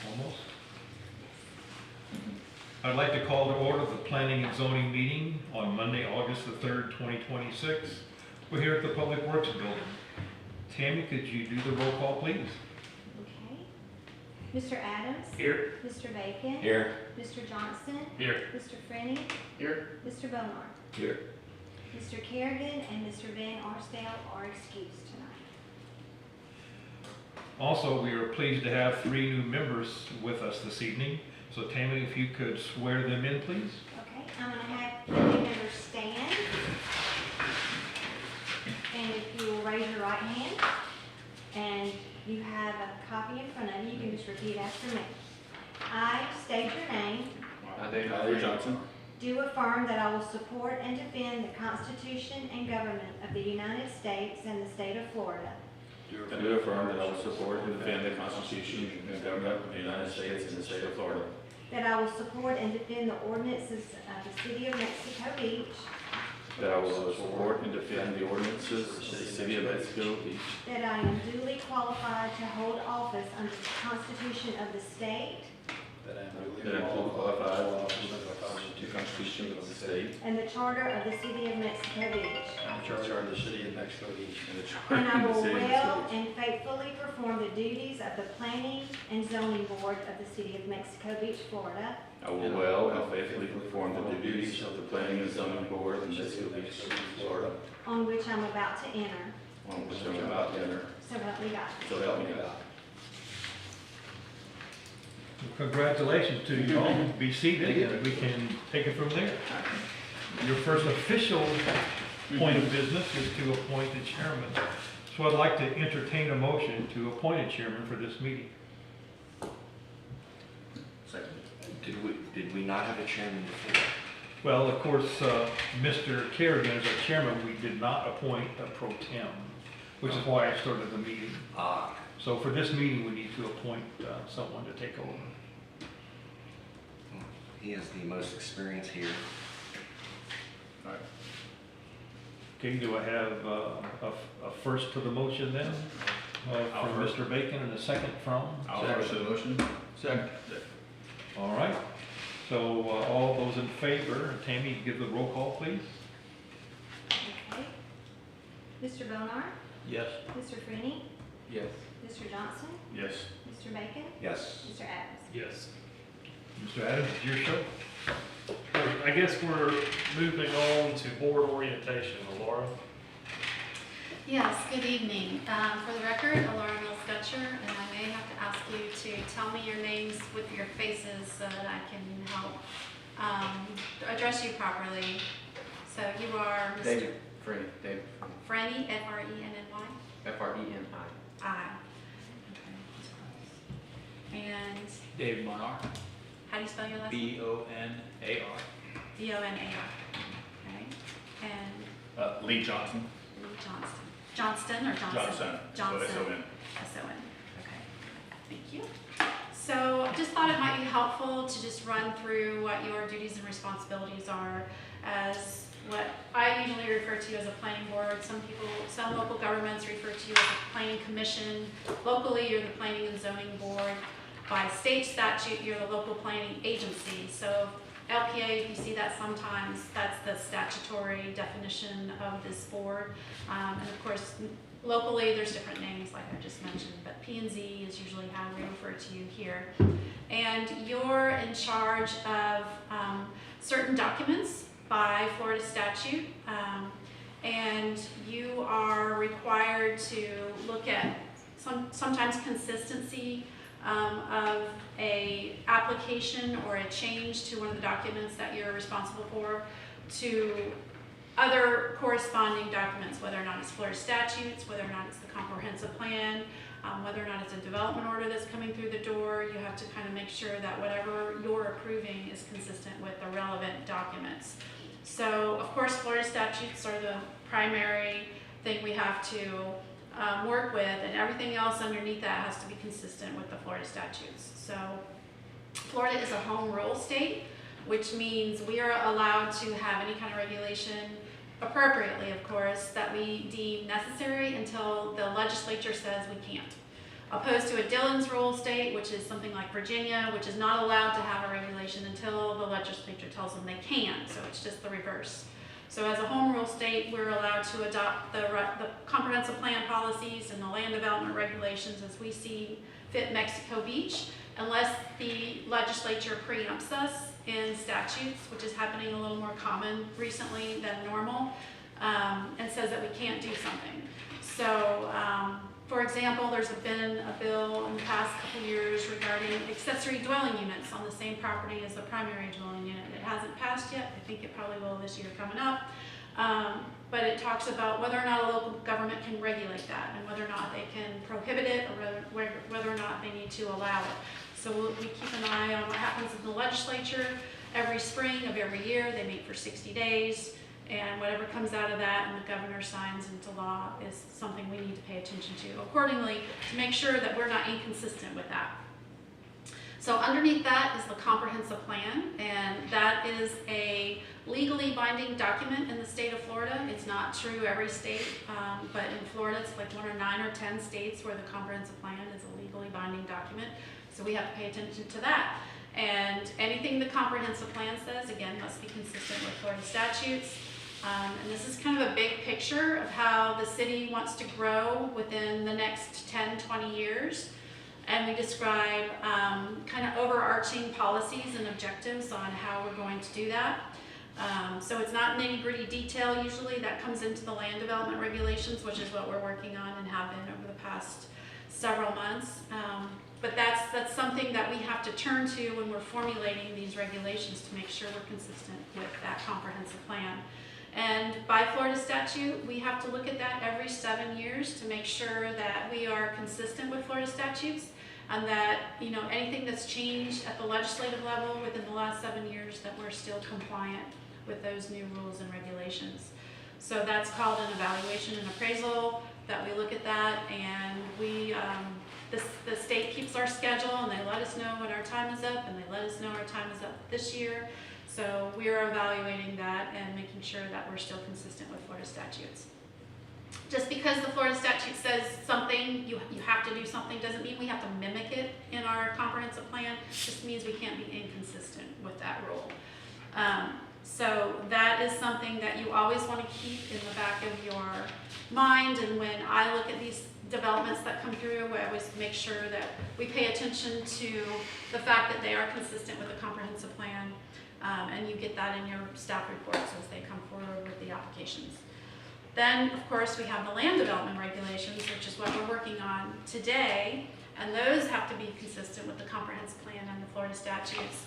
Almost. I'd like to call to order the Planning and Zoning meeting on Monday, August the 3rd, 2026. We're here at the Public Works Building. Tammy, could you do the roll call, please? Okay. Mr. Adams? Here. Mr. Bacon? Here. Mr. Johnson? Here. Mr. Frenney? Here. Mr. Bonar? Here. Mr. Kerrigan and Mr. Van Arsdale are excused tonight. Also, we are pleased to have 3 new members with us this evening. So Tammy, if you could swear them in, please. Okay, I'm going to have the new members stand. And if you will raise your right hand, and you have a copy in front of you, you can just repeat after me. I state your name. I, David Johnson, Do affirm that I will support and defend the Constitution and government of the United States and the state of Florida. I do affirm that I will support and defend the Constitution and government of the United States and the state of Florida. That I will support and defend the ordinances of the city of Mexico Beach. That I will support and defend the ordinances of the city of Mexico Beach. That I am duly qualified to hold office under the Constitution of the state. That I am duly qualified to the Constitution of the state. And the charter of the city of Mexico Beach. And the charter of the city of Mexico Beach. And I will well and faithfully perform the duties of the Planning and Zoning Board of the city of Mexico Beach, Florida. I will well and faithfully perform the duties of the Planning and Zoning Board of Mexico Beach, Florida, On which I'm about to enter. on which I'm about to enter. So help me God. So help me God. Congratulations to you all. Be seated and we can take it from there. Your first official point of business is to appoint a chairman. So I'd like to entertain a motion to appoint a chairman for this meeting. Second. Did we not have a chairman before? Well, of course, Mr. Kerrigan is our chairman. We did not appoint a pro tem, which is why I started the meeting. So for this meeting, we need to appoint someone to take over. He has the most experience here. All right. Okay, do I have a first to the motion then? From Mr. Bacon and a second from? I'll first the motion. Second. All right. So all those in favor, Tammy, give the roll call, please. Okay. Mr. Bonar? Yes. Mr. Frenney? Yes. Mr. Johnson? Yes. Mr. Bacon? Yes. Mr. Adams? Yes. Mr. Adams, it's your show. I guess we're moving on to board orientation. Laura? Yes, good evening. For the record, Laura Mills-Gutcher, and I may have to ask you to tell me your names with your faces so that I can help address you properly. So you are Mr. David Frenney. David Frenney, F-R-E-N-N-Y? F-R-E-N-I. I. And David Bonar. how do you spell your last name? B-O-N-A-R. B-O-N-A-R. Okay. And Lee Johnson. Lee Johnston. Johnston or Johnson? Johnson. Johnson. S-O-N. S-O-N. Okay. Thank you. So I just thought it might be helpful to just run through what your duties and responsibilities are as what I usually refer to as a planning board. Some local governments refer to you as a planning commission. Locally, you're the planning and zoning board. By state statute, you're the local planning agency. So LPA, if you see that sometimes, that's the statutory definition of this board. And of course, locally, there's different names like I just mentioned, but P&Z is usually how we refer to you here. And you're in charge of certain documents by Florida statute, and you are required to look at sometimes consistency of a application or a change to one of the documents that you're responsible for to other corresponding documents, whether or not it's Florida statutes, whether or not it's the comprehensive plan, whether or not it's a development order that's coming through the door. You have to kind of make sure that whatever you're approving is consistent with the relevant documents. So, of course, Florida statutes are the primary thing we have to work with, and everything else underneath that has to be consistent with the Florida statutes. So, Florida is a home rule state, which means we are allowed to have any kind of regulation, appropriately, of course, that we deem necessary until the legislature says we can't. opposed to a Dillon's rule state, which is something like Virginia, which is not allowed to have a regulation until the legislature tells them they can, so it's just the reverse. So as a home rule state, we're allowed to adopt the comprehensive plan policies and the land development regulations as we see fit Mexico Beach, unless the legislature preempts us in statutes, which is happening a little more common recently than normal, and says that we can't do something. So, for example, there's been a bill in the past couple years regarding accessory dwelling units on the same property as the primary dwelling unit. It hasn't passed yet. I think it probably will this year coming up. But it talks about whether or not a local government can regulate that and whether or not they can prohibit it or whether or not they need to allow it. So we keep an eye on what happens in the legislature. Every spring of every year, they meet for 60 days. And whatever comes out of that and the governor signs into law is something we need to pay attention to accordingly to make sure that we're not inconsistent with that. So underneath that is the comprehensive plan, and that is a legally binding document in the state of Florida. It's not true every state, but in Florida it's like 1 or 9 or 10 states where the comprehensive plan is a legally binding document. So we have to pay attention to that. And anything the comprehensive plan says, again, must be consistent with Florida statutes. And this is kind of a big picture of how the city wants to grow within the next 10, 20 years. And we describe kind of overarching policies and objectives on how we're going to do that. So it's not nitty-gritty detail usually. That comes into the land development regulations, which is what we're working on and have been over the past several months. But that's something that we have to turn to when we're formulating these regulations to make sure we're consistent with that comprehensive plan. And by Florida statute, we have to look at that every 7 years to make sure that we are consistent with Florida statutes and that, you know, anything that's changed at the legislative level within the last 7 years, that we're still compliant with those new rules and regulations. So that's called an evaluation and appraisal, that we look at that, and we, the state keeps our schedule and they let us know when our time is up, and they let us know our time is up this year. So we are evaluating that and making sure that we're still consistent with Florida statutes. Just because the Florida statute says something, you have to do something, doesn't mean we have to mimic it in our comprehensive plan. Just means we can't be inconsistent with that rule. So that is something that you always want to keep in the back of your mind. And when I look at these developments that come through, I always make sure that we pay attention to the fact that they are consistent with the comprehensive plan. And you get that in your staff reports as they come forward with the applications. Then, of course, we have the land development regulations, which is what we're working on today, and those have to be consistent with the comprehensive plan and the Florida statutes.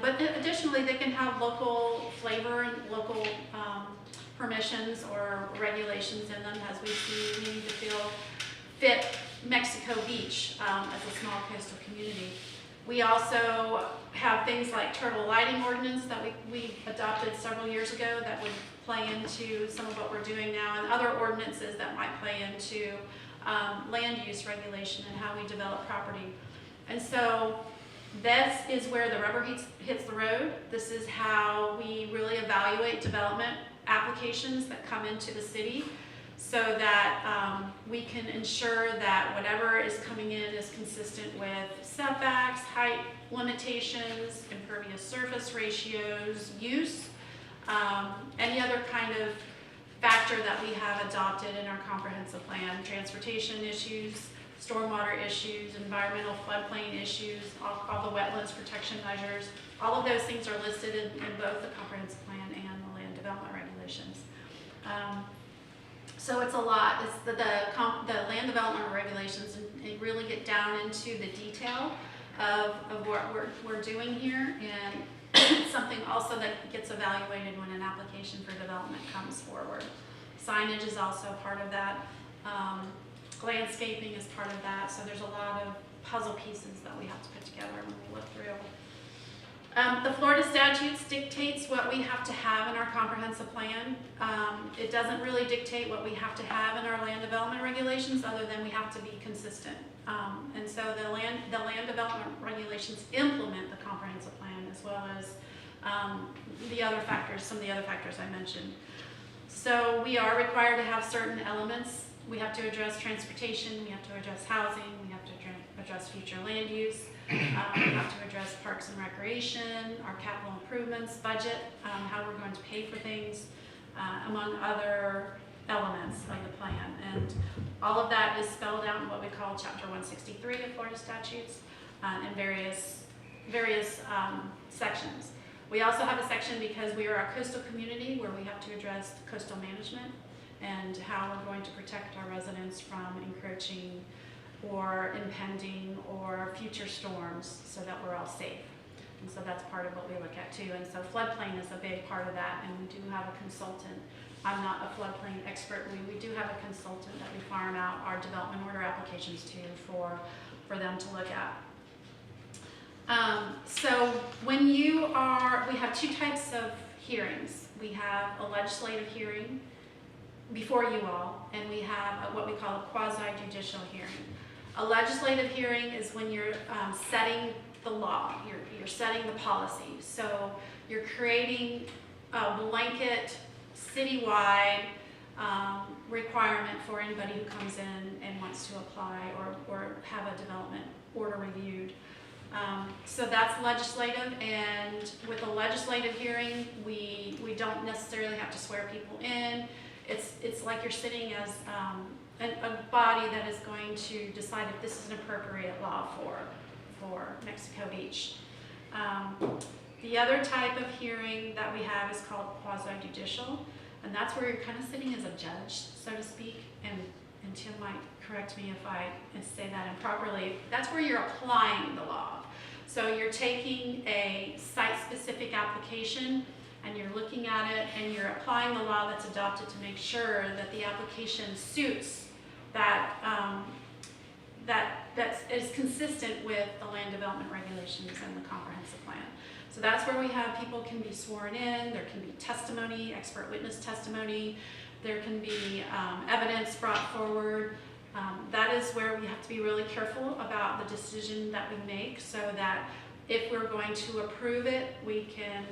But additionally, they can have local flavor and local permissions or regulations in them as we see we need to fit Mexico Beach as a small coastal community. We also have things like turtle lighting ordinance that we adopted several years ago that would play into some of what we're doing now, and other ordinances that might play into land use regulation and how we develop property. And so this is where the rubber hits the road. This is how we really evaluate development applications that come into the city, so that we can ensure that whatever is coming in is consistent with setbacks, height limitations, impervious surface ratios, use, any other kind of factor that we have adopted in our comprehensive plan, transportation issues, stormwater issues, environmental floodplain issues, all the wetlands protection measures. All of those things are listed in both the comprehensive plan and the land development regulations. So it's a lot. It's the land development regulations and really get down into the detail of what we're doing here, and it's something also that gets evaluated when an application for development comes forward. Signage is also part of that. Landscaping is part of that. So there's a lot of puzzle pieces that we have to put together when we look through. The Florida statutes dictates what we have to have in our comprehensive plan. It doesn't really dictate what we have to have in our land development regulations, other than we have to be consistent. And so the land development regulations implement the comprehensive plan, as well as the other factors, some of the other factors I mentioned. So we are required to have certain elements we have to address transportation, we have to address housing, we have to address future land use, we have to address parks and recreation, our capital improvements, budget, how we're going to pay for things, among other elements of the plan. And all of that is spelled out in what we call Chapter 163 of Florida statutes, in various sections. We also have a section because we are a coastal community where we have to address coastal management and how we're going to protect our residents from encroaching or impending or future storms so that we're all safe. And so that's part of what we look at too. And so floodplain is a big part of that, and we do have a consultant. I'm not a floodplain expert. We do have a consultant that we farm out our development order applications to for them to look at. So when we have two types of hearings. We have a legislative hearing before you all, and we have what we call a quasi-judicial hearing. A legislative hearing is when you're setting the law, you're setting the policy. So you're creating a blanket, citywide requirement for anybody who comes in and wants to apply or have a development order reviewed. So that's legislative, and with a legislative hearing, we don't necessarily have to swear people in. It's like you're sitting as a body that is going to decide if this is an appropriate law for Mexico Beach. The other type of hearing that we have is called quasi-judicial, and that's where you're kind of sitting as a judge, so to speak, and Tim might correct me if I say that improperly. That's where you're applying the law. So you're taking a site-specific application and you're looking at it and you're applying the law that's adopted to make sure that the application suits that that is consistent with the land development regulations and the comprehensive plan. So that's where we have people can be sworn in, there can be testimony, expert witness testimony, there can be evidence brought forward. That is where we have to be really careful about the decision that we make so that if we're going to approve it, we can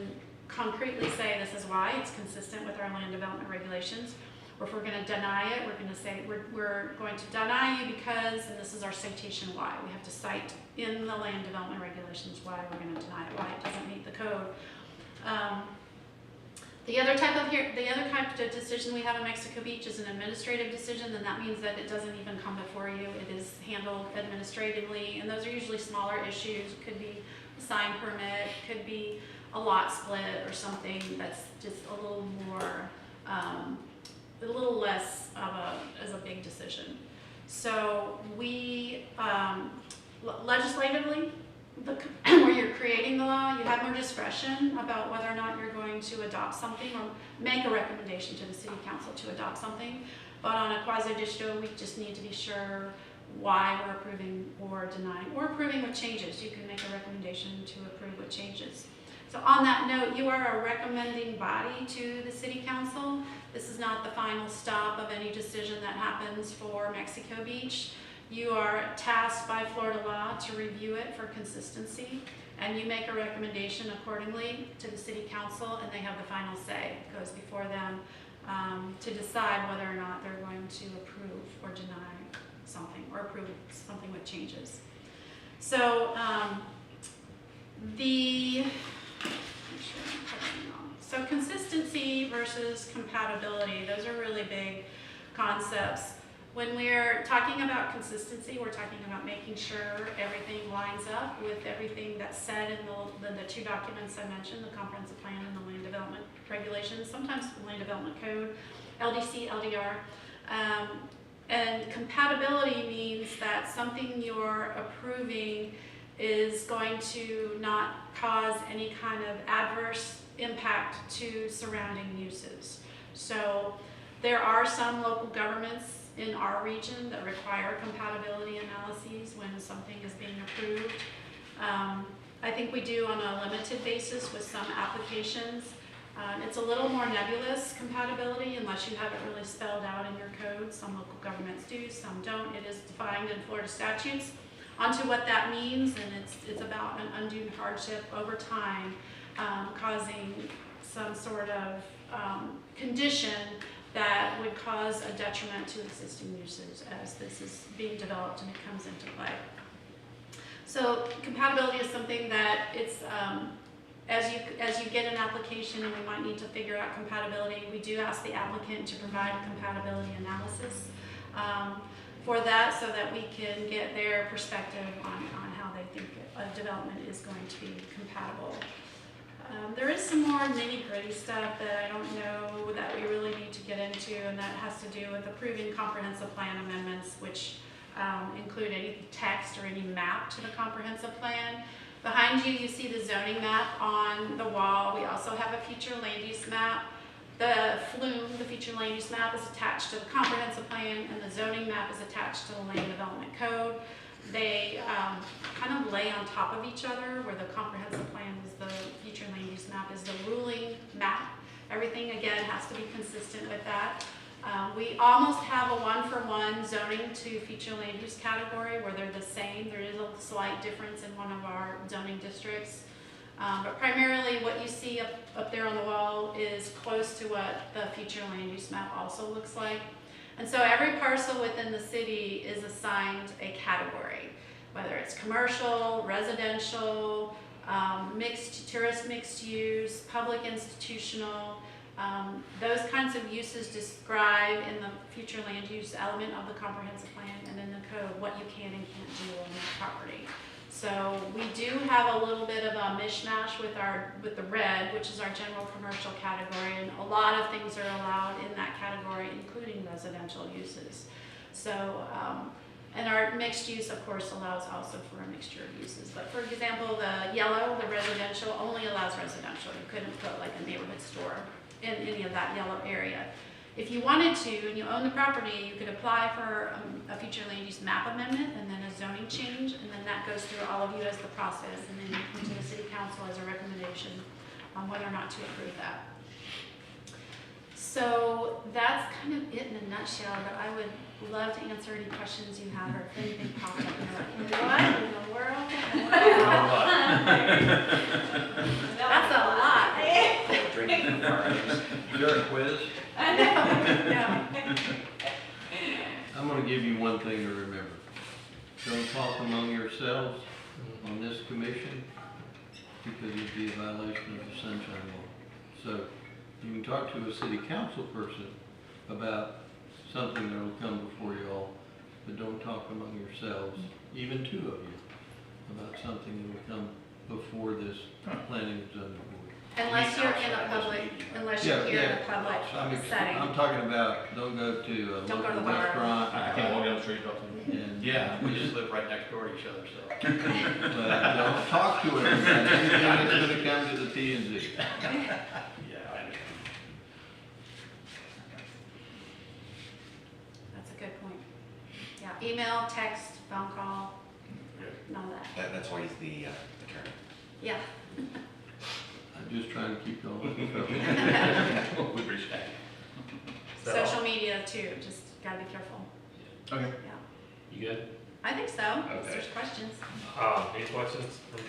concretely say this is why it's consistent with our land development regulations. Or if we're going to deny it, we're going to say we're going to deny you because, and this is our citation why. We have to cite in the land development regulations why we're going to deny it, why it doesn't meet the code. The other type of decision we have in Mexico Beach is an administrative decision, and that means that it doesn't even come before you. It is handled administratively, and those are usually smaller issues. It could be a sign permit, it could be a lot split or something that's just a little more, a little less of a big decision. So we, legislatively, where you're creating the law, you have more discretion about whether or not you're going to adopt something or make a recommendation to the city council to adopt something. But on a quasi-judicial, we just need to be sure why we're approving or denying, or approving with changes. You can make a recommendation to approve with changes. So on that note, you are a recommending body to the city council. This is not the final stop of any decision that happens for Mexico Beach. You are tasked by Florida law to review it for consistency, and you make a recommendation accordingly to the city council, and they have the final say. It goes before them to decide whether or not they're going to approve or deny something, or approve something with changes. So so consistency versus compatibility, those are really big concepts. When we're talking about consistency, we're talking about making sure everything lines up with everything that's said in the two documents I mentioned, the comprehensive plan and the land development regulations, sometimes the land development code, LDC, LDR. And compatibility means that something you're approving is going to not cause any kind of adverse impact to surrounding uses. So there are some local governments in our region that require compatibility analyses when something is being approved. I think we do on a limited basis with some applications. It's a little more nebulous, compatibility, unless you have it really spelled out in your code. Some local governments do, some don't. It is defined in Florida statutes onto what that means, and it's about an undue hardship over time, causing some sort of condition that would cause a detriment to existing uses as this is being developed and it comes into play. So compatibility is something that it's, as you get an application and we might need to figure out compatibility, we do ask the applicant to provide a compatibility analysis for that so that we can get their perspective on how they think a development is going to be compatible. There is some more nitty-gritty stuff that I don't know that we really need to get into, and that has to do with approving comprehensive plan amendments, which include any text or any map to the comprehensive plan. Behind you, you see the zoning map on the wall. We also have a future land use map. The FLUME, the future land use map, is attached to the comprehensive plan, and the zoning map is attached to the land development code. They kind of lay on top of each other, where the comprehensive plan is the future land use map is the ruling map. Everything, again, has to be consistent with that. We almost have a one-for-one zoning to future land use category where they're the same. There is a slight difference in one of our zoning districts. But primarily what you see up there on the wall is close to what the future land use map also looks like. And so every parcel within the city is assigned a category, whether it's commercial, residential, tourist mixed use, public institutional. Those kinds of uses describe in the future land use element of the comprehensive plan and in the code what you can and can't do on that property. So we do have a little bit of a mishmash with the red, which is our general commercial category, and a lot of things are allowed in that category, including residential uses. So, and our mixed use, of course, allows also for a mixture of uses. But for example, the yellow, the residential, only allows residential. You couldn't put like a neighborhood store in any of that yellow area. If you wanted to, and you own the property, you could apply for a future land use map amendment and then a zoning change, and then that goes through all of you as the process, and then you come to the city council as a recommendation on whether or not to approve that. So that's kind of it in a nutshell, but I would love to answer any questions you have, or if anything pops up and you're like, what in the world? That's a lot. Drinking fries. Is there a quiz? I know, yeah. I'm gonna give you one thing to remember. Don't talk among yourselves on this commission, because it'd be a violation of the Sunshine Law. So you can talk to a city council person about something that will come before you all, but don't talk among yourselves, even two of you, about something that will come before this planning and zoning board. Unless you're in a public, unless you're here in a public setting. I'm talking about, don't go to a Don't go to local the bar. restaurant. I can't walk down the street, talk to them. And, Yeah, we just live right next door to each other, so. but don't talk to it about anything that's gonna come to the P and Z. Yeah, I understand. That's a good point. Yeah, email, text, phone call, none of that. That's why he's the attorney. Yeah. I'm just trying to keep you all in trouble. We appreciate it. Social media too, just gotta be careful. Okay. Yeah. You good? I think so, unless there's questions. Any questions from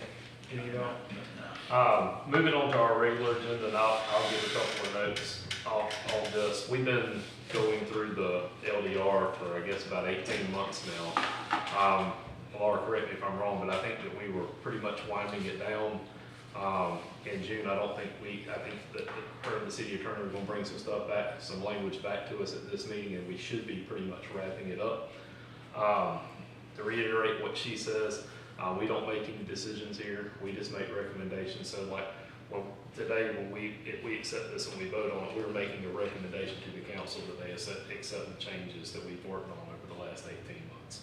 any of y'all? Moving on to our regular agenda, and I'll give a couple of notes on this. We've been going through the LDR for, I guess, about 18 months now. Laura, correct me if I'm wrong, but I think that we were pretty much winding it down in June. I think that her and the city attorney are gonna bring some stuff back, some language back to us at this meeting, and we should be pretty much wrapping it up. To reiterate what she says, we don't make any decisions here, we just make recommendations. So like, today, if we accept this and we vote on it, we're making a recommendation to the council that they accept the changes that we've worked on over the last 18 months.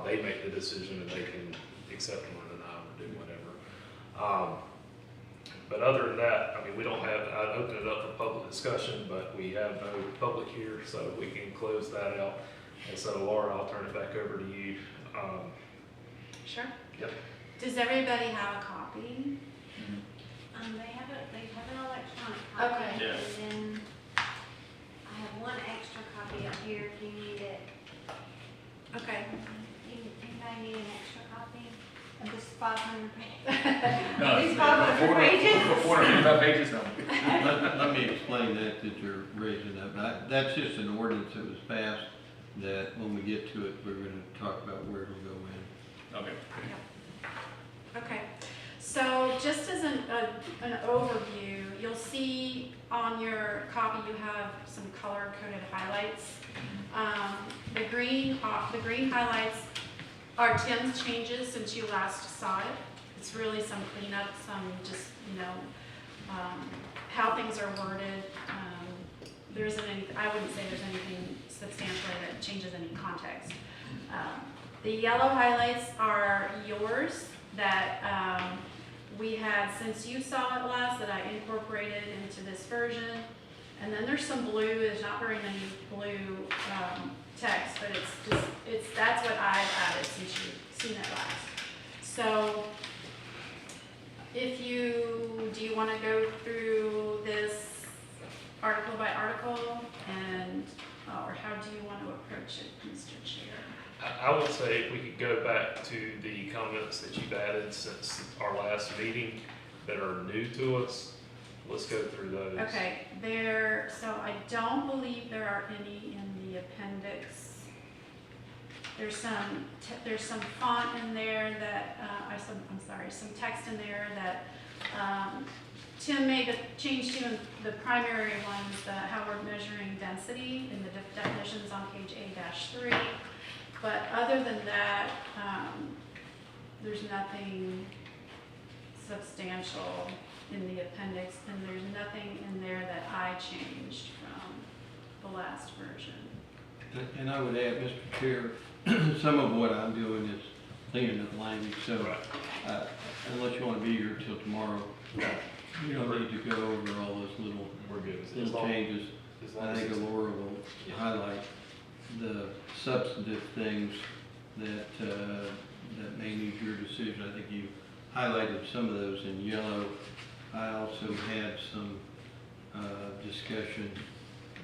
They make the decision and they can accept them or deny or do whatever. But other than that, I mean, we don't have, I'd open it up for public discussion, but we have no public here, so we can close that out. And so Laura, I'll turn it back over to you. Sure. Yep. Does everybody have a copy? They have an electronic copy. Okay. Yeah. And then I have one extra copy up here if you need it. Okay. Anybody need an extra copy? Of this 500 pages. No, These 500 pages? 455 pages, no. Let me explain that you're raising up. That's just an ordinance that was passed, that when we get to it, we're gonna talk about where it'll go in. Okay. Okay, so just as an overview, you'll see on your copy you have some color-coded highlights. The green highlights are Tim's changes since you last saw it. It's really some cleanup, some just, how things are worded. There isn't any, I wouldn't say there's anything substantially that changes any context. The yellow highlights are yours that we had since you saw it last that I incorporated into this version. And then there's some blue, there's not very many blue text, but that's what I've added since you've seen it last. So do you want to go through this article by article or how do you want to approach it, Mr. Chair? I would say if we could go back to the comments that you've added since our last meeting that are new to us, let's go through those. Okay, so I don't believe there are any in the appendix. There's some font in there that, some text in there that Tim made a change to in the primary ones, how we're measuring density in the definitions on page A-3. But other than that, there's nothing substantial in the appendix, and there's nothing in there that I changed from the last version. And I would add, Mr. Chair, some of what I'm doing is cleaning up language, so unless you want to be here till tomorrow, you don't need to go over all those little We're good. changes. I think Laura will highlight the substantive things that may need your decision. I think you highlighted some of those in yellow. I also had some discussion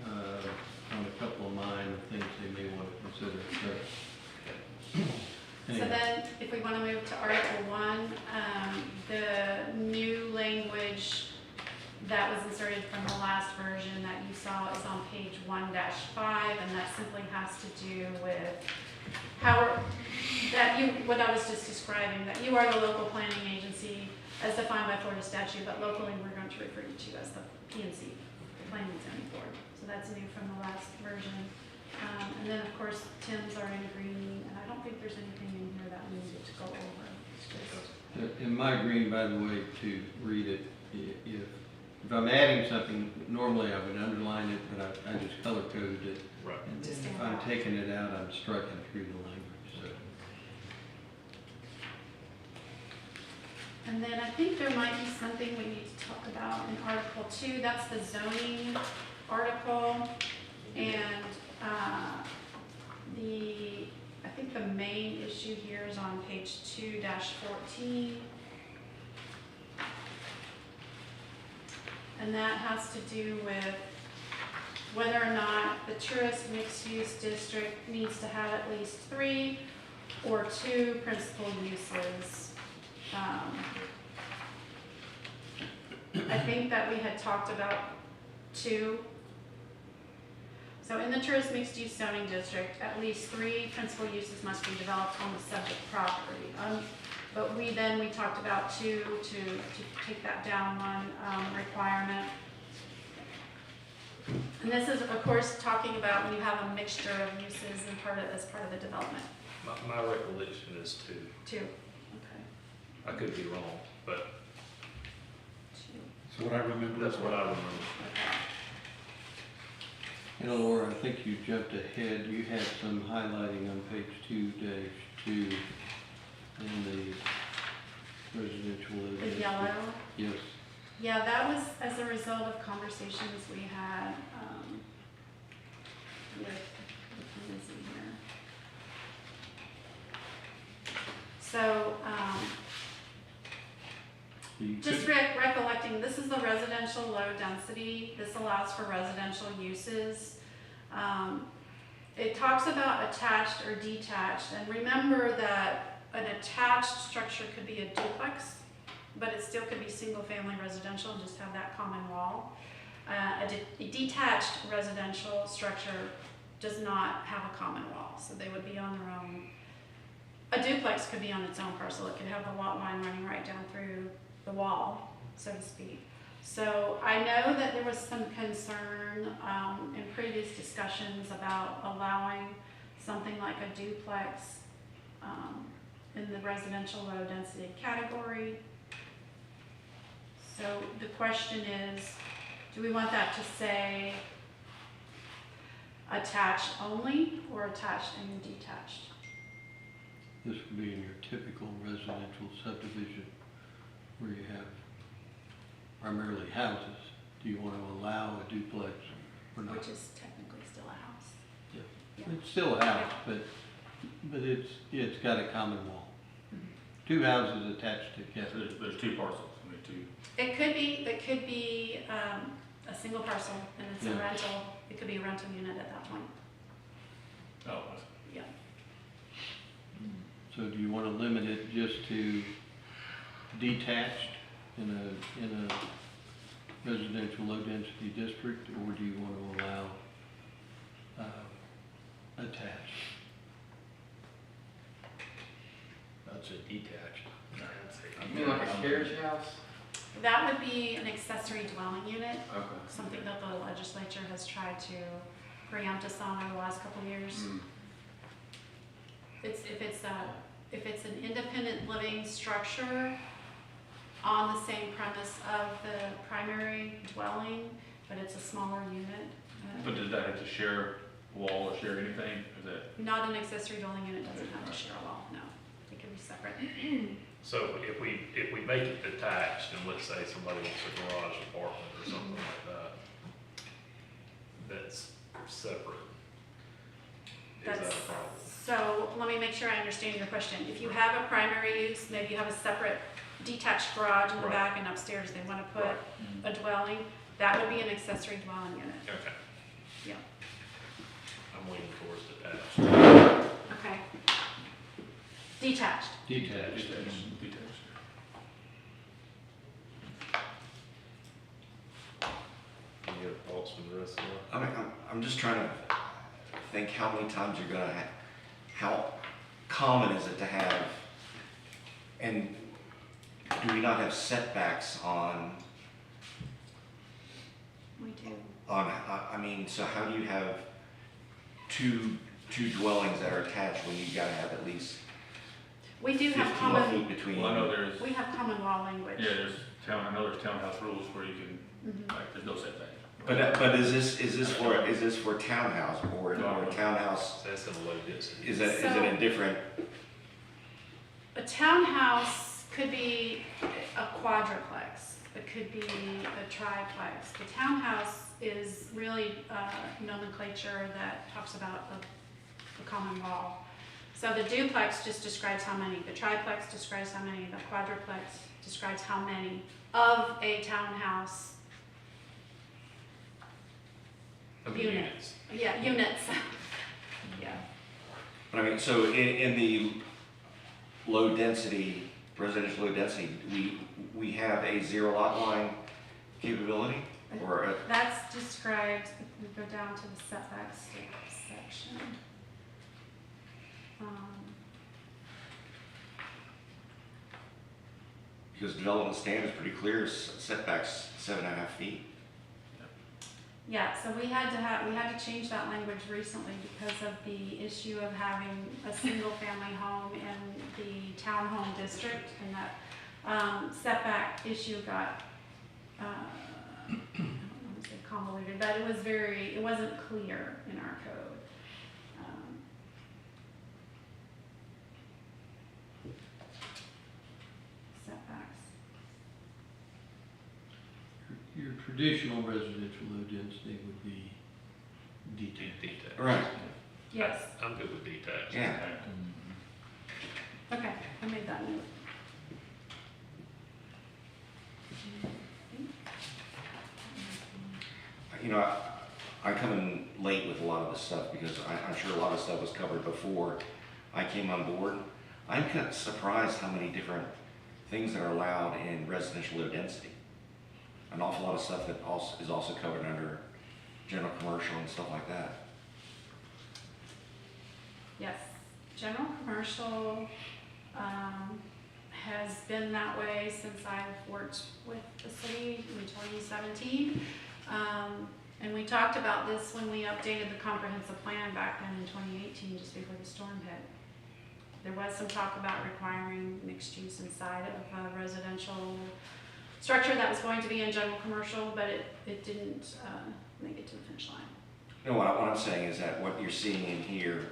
on a couple of mine of things they may want to consider. So then, if we want to move to Article 1, the new language that was inserted from the last version that you saw is on page 1-5, and that simply has to do with what I was just describing, that you are the local planning agency as defined by Florida statute, but locally we're going to refer you to as the PNC, the Planning and Zoning Board. So that's new from the last version. And then, of course, Tim's are in green, and I don't think there's anything in here that we needed to go over. It's just... In my green, by the way, to read it, if I'm adding something, normally I would underline it, but I just color coded it. Right. And then if I'm taking it out, I'm striking through the language, so. And then I think there might be something we need to talk about in Article 2. That's the zoning article. And I think the main issue here is on page 2-14. And that has to do with whether or not the tourist mixed-use district needs to have at least 3 or 2 principal uses. I think that we had talked about 2. So in the tourist mixed-use zoning district, at least 3 principal uses must be developed on the subject property. But we talked about 2 to take that down one requirement. And this is, of course, talking about when you have a mixture of uses and as part of the development. My recollection is 2. 2. Okay. I could be wrong, but 2. That's what I remember. that's what I remember. Okay. You know, Laura, I think you jumped ahead. You had some highlighting on page 2-2 in the residential living. The yellow. Yes. Yeah, that was as a result of conversations we had with Lindsay here. So, just recollecting, this is the residential low density. This allows for residential uses. It talks about attached or detached, and remember that an attached structure could be a duplex, but it still could be single-family residential and just have that common wall. A detached residential structure does not have a common wall, so they would be on their own. A duplex could be on its own parcel. It could have the lot line running right down through the wall, so to speak. So I know that there was some concern in previous discussions about allowing something like a duplex in the residential low density category. So the question is, do we want that to say attached only or attached and detached? This would be in your typical residential subdivision where you have primarily houses. Do you want to allow a duplex or not? Which is technically still a house. Yeah. It's still a house, but it's got a common wall. Two houses attached together. There's two parcels, I mean, two. It could be a single parcel and it's a Yeah. rental. It could be a rental unit at that point. Oh, Yeah. So do you want to limit it just to detached in a residential low density district, or do you want to allow attached? I'd say detached. You mean like a carriage house? That would be an accessory dwelling unit, Okay. something that the legislature has tried to preempt us on over the last couple of years. Mm. If it's an independent living structure on the same premise of the primary dwelling, but it's a smaller unit. But does that have to share a wall or share anything? Is that? Not an accessory dwelling unit doesn't have to share a wall, no. It can be separate. So if we make it detached, and let's say somebody wants a garage apartment or something like that, that's separate, is that a That's- problem? So let me make sure I understand your question. If you have a primary use, maybe you have a separate detached garage in the Right. back and upstairs they want to put Right. a dwelling, that would be an accessory dwelling unit. Okay. Yeah. I'm leaning towards detached. Okay. Detached. Detached. Detached. Any other thoughts from the rest of the? I mean, I'm just trying to think how many times you're gonna have, how common is it to have, and do we not have setbacks on, We do. I mean, so how do you have two dwellings that are attached when you gotta have at least We do have 15 common, feet between? Well, I know there's, we have common law language. yeah, I know there's townhouse rules where you can, Mhm. like, there's no setback. But is this for townhouse or townhouse, So that's in the low density. is it a different, A townhouse could be a quadruplex, it could be a triplex. The townhouse is really nomenclature that talks about the common wall. So the duplex just describes how many, the triplex describes how many, the quadruplex describes how many of a townhouse Of the unit. units. Yeah, units. Yeah. but I mean, so in the low density, residential low density, we have a zero lot line capability? Or a, That's described, if we go down to the setbacks section. because development standard is pretty clear, setbacks 7.5 feet. Yeah, so we had to change that language recently because of the issue of having a single-family home in the townhome district, and that setback issue got, I don't want to say convoluted, but it wasn't clear in our code. Setbacks. Your traditional residential low density would be detached. Detached. Right. Yes, I'm good with detached. Yeah. okay, I made that note. You know, I come in late with a lot of this stuff because I'm sure a lot of stuff was covered before I came on board. I'm kind of surprised how many different things that are allowed in residential low density. An awful lot of stuff that also is also covered under general commercial and stuff like that. Yes, general commercial, has been that way since I've worked with the city in 2017. And we talked about this when we updated the comprehensive plan back then in 2018, just before the storm hit. There was some talk about requiring mixed use inside of a residential structure that was going to be in general commercial, but it didn't make it to the finish line. No, what I'm saying is that what you're seeing in here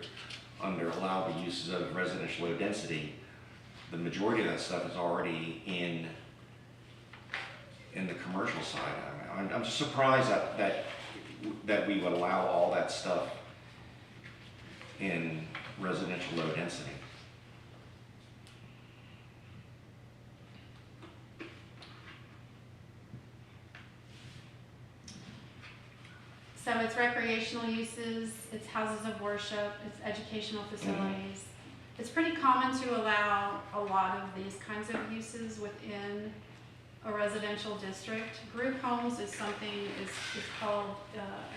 under allowable uses of residential low density, the majority of that stuff is already in the commercial side. I'm just surprised that we would allow all that stuff in residential low density. So it's recreational uses, it's houses of worship, it's educational facilities. It's pretty common to allow a lot of these kinds of uses within a residential district. Group homes is something, is called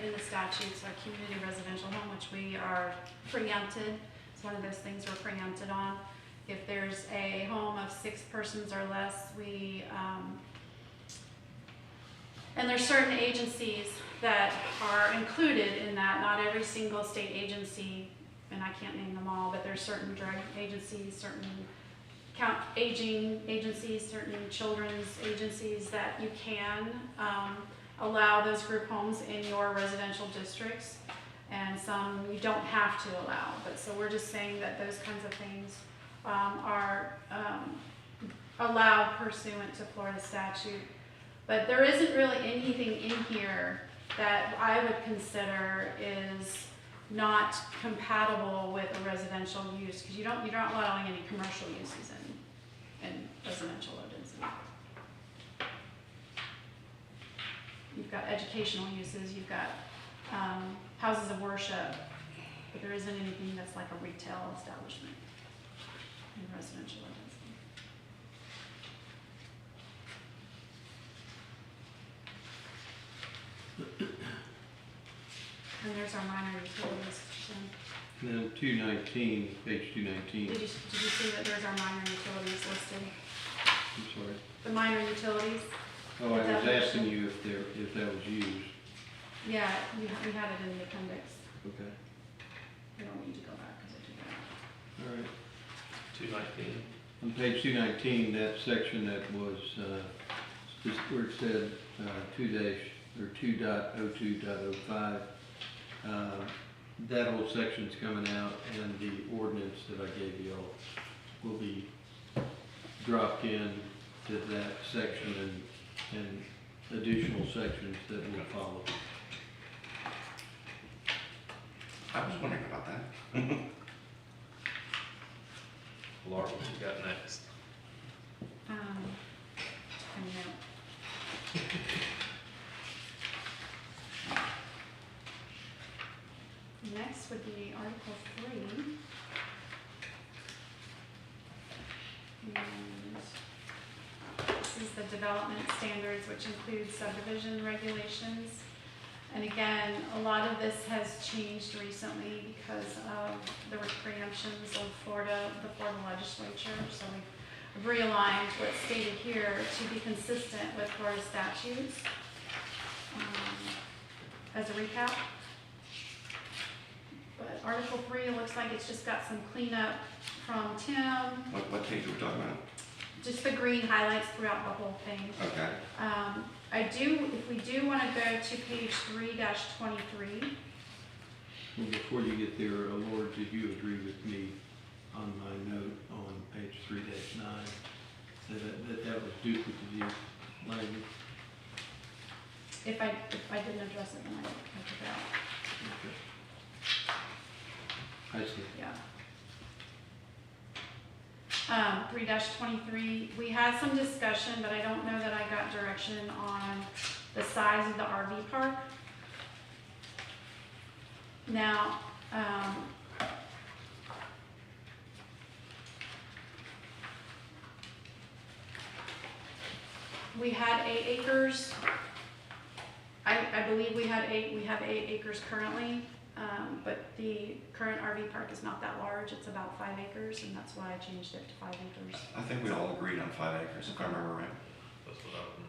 in the statutes a community residential home, which we are preempted. It's one of those things we're preempted on. If there's a home of 6 persons or less, and there's certain agencies that are included in that. Not every single state agency, and I can't name them all, but there's certain drug agencies, certain aging agencies, certain children's agencies that you can allow those group homes in your residential districts, and some you don't have to allow. But so we're just saying that those kinds of things are allowed pursuant to Florida statute. But there isn't really anything in here that I would consider is not compatible with a residential use, because you're not allowing any commercial uses in residential low density. You've got educational uses, you've got houses of worship, but there isn't anything that's like a retail establishment in residential low density. And there's our minor utilities. And then 219, page 219, Did you see that there's our minor utilities listed? I'm sorry. The minor utilities? Oh, I was asking you if that was used. Yeah, we had it in the appendix. Okay, We don't need to go back because I took it out. all right. 219. On page 219, that section that was, just where it said 2.02.05, that whole section's coming out, and the ordinance that I gave you all will be dropped in to that section and additional sections that will follow. I was wondering about that. Laura, what you got next? I know. Next would be Article 3. And this is the development standards, which includes subdivision regulations. And again, a lot of this has changed recently because of the preemptions of the Florida legislature. So we've realigned what's stated here to be consistent with Florida statutes. As a recap. But Article 3 looks like it's just got some cleanup from Tim. What page are we talking about? Just the green highlights throughout the whole thing. Okay. If we do want to go to page 3-23. Well, before you get there, Laura, did you agree with me on my note on page 3-9 that was duplicative language? If I didn't address it, then I took it out. Okay. I see. Yeah. 3-23, we had some discussion, but I don't know that I got direction on the size of the RV park. Now, we had 8 acres. I believe we have 8 acres currently, but the current RV park is not that large, it's about 5 acres, and that's why I changed it to 5 acres. I think we all agreed on 5 acres, if I remember right. That's what I remember.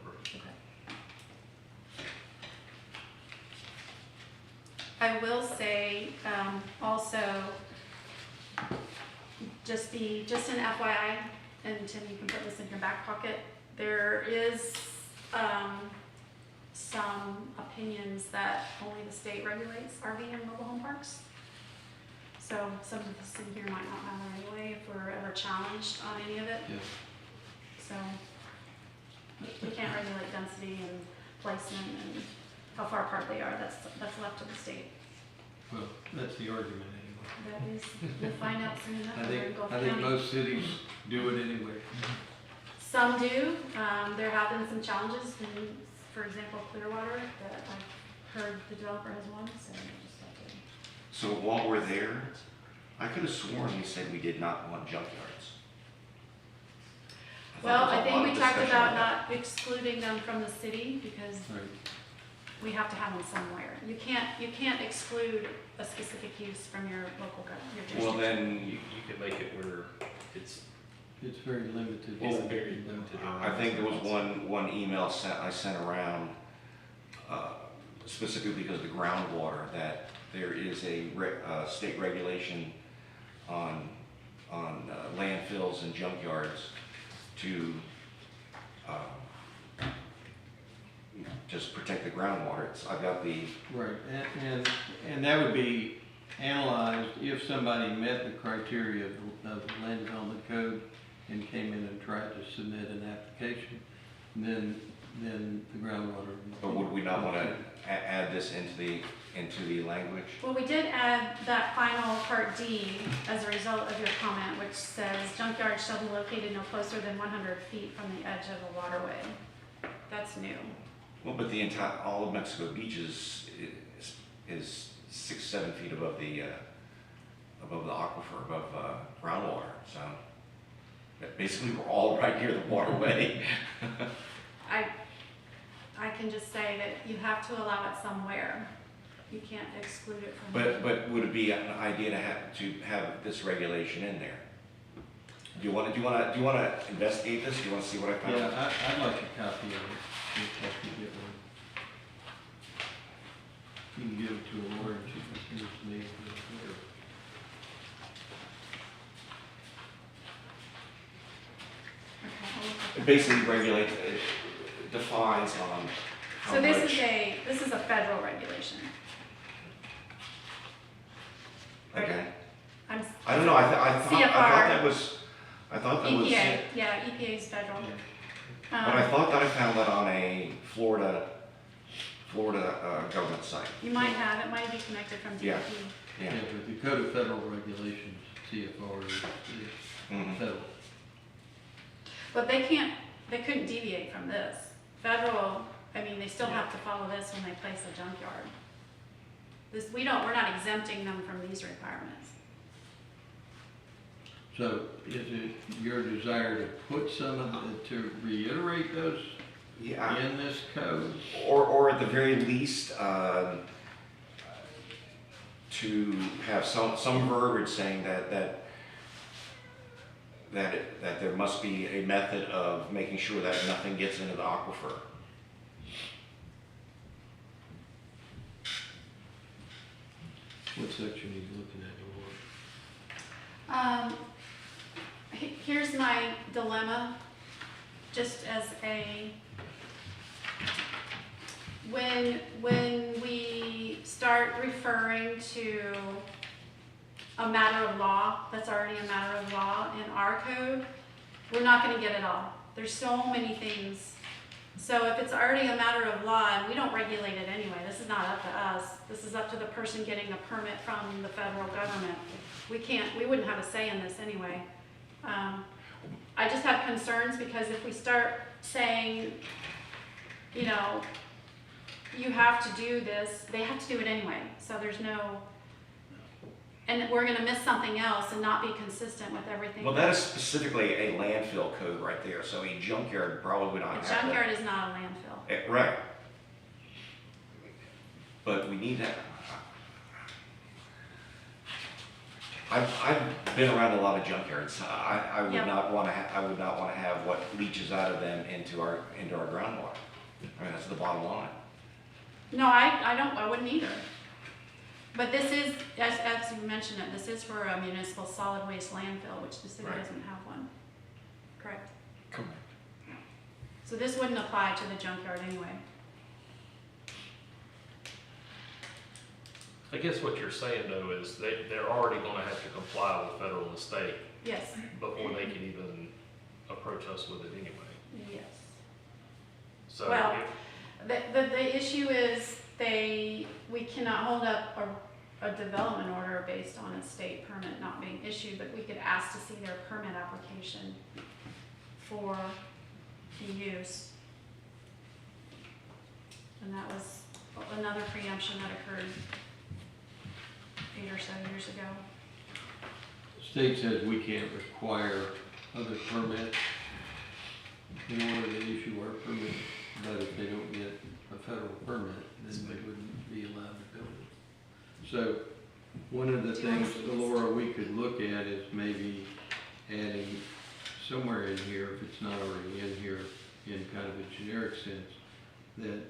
I will say, also, just an FYI, and Tim, you can put this in your back pocket, there is, some opinions that only the state regulates RV and mobile home parks. So some of this in here might not matter anyway if we're ever challenged on any of it. Yeah. So we can't regulate density and placement and how far apart they are. That's left to the state. Well, that's the argument anyway. That is, we'll find out soon enough. I We're in Gulf think County. most cities do it anyway. Some do. There have been some challenges in, for example, Clearwater, that I've heard the developer has won, so we'll just have to. So while we're there, I could have sworn we said we did not want junkyards. Well, thought I there was a think lot we of talked discussion about that. not excluding them from the city because Right. we have to have them somewhere. You can't exclude a specific use from your local government, your jurisdiction. Well, then, You can make it where it's It's very limited. Well, very limited. I think there was one email I sent around, specifically because of the groundwater, that there is a state regulation on landfills and junkyards to just protect the groundwater. I've got the, Right, and that would be analyzed if somebody met the criteria of the land development code and came in and tried to submit an application, then the groundwater. but would we not want to add this into the language? Well, we did add that final part D as a result of your comment, which says junkyards shall be located no closer than 100 feet from the edge of a waterway. That's new. Well, but all of Mexico Beach is 6-7 feet above the aquifer, above groundwater, so basically we're all right near the waterway. I can just say that you have to allow it somewhere. You can't exclude it from. But would it be an idea to have this regulation in there? Do you want to investigate this? Do you want to see what I found? Yeah, I'd like a copy of it, if I could get one. You can give it to a lawyer, and she can send it to me. Okay, I'll look at It that. basically regulates, it defines on how So much. this is a federal regulation. Okay. I I don't know, I thought CFR. that was, EPA, yeah, EPA is federal. Yeah. But I Um, thought that I found that on a Florida government site. You might have, it might be connected from Yeah. DEP. Yeah. Yeah, but the Code of Federal Regulations, CFR, is Mhm. federal. But they couldn't deviate from this. Federal, I mean, they still have to follow this when they place a junkyard. We're not exempting them from these requirements. So is it your desire to put some of the, to reiterate those Yeah. in this code? Or at the very least, to have some verbiage saying that there must be a method of making sure that nothing gets into the aquifer. What section are you looking at, Laura? Here's my dilemma, just as when we start referring to a matter of law, that's already a matter of law in our code, we're not gonna get it all. There's so many things. So if it's already a matter of law, and we don't regulate it anyway, this is not up to us, this is up to the person getting a permit from the federal government. We wouldn't have a say in this anyway. I just have concerns because if we start saying, you have to do this, they have to do it anyway. So there's no, and we're gonna miss something else and not be consistent with everything. Well, that is specifically a landfill code right there, so a junkyard probably would A not have that. junkyard is not a landfill. Right. But we need that. I've been around a lot of junkyards. I would Yep. not want to I would not want to have what leaches out of them into our groundwater. I mean, that's the bottom line. No, I wouldn't either. But this is, as you mentioned it, this is for a municipal solid waste landfill, which the city Right. doesn't have one. Correct? Correct. So this wouldn't apply to the junkyard anyway. I guess what you're saying though is they're already gonna have to comply with federal and state Yes, before they can even approach us with it anyway. yes. So Well, if- The issue is we cannot hold up a development order based on a state permit not being issued, but we could ask to see their permit application for the use. And that was another preemption that occurred 8 or so years ago. The state says we can't require other permits in order to issue our permit, but if they don't get a federal permit, then they wouldn't be allowed to build it. So, one of the Do you wanna things, see this? Laura, we could look at is maybe adding somewhere in here, if it's not already in here, in kind of a generic sense, that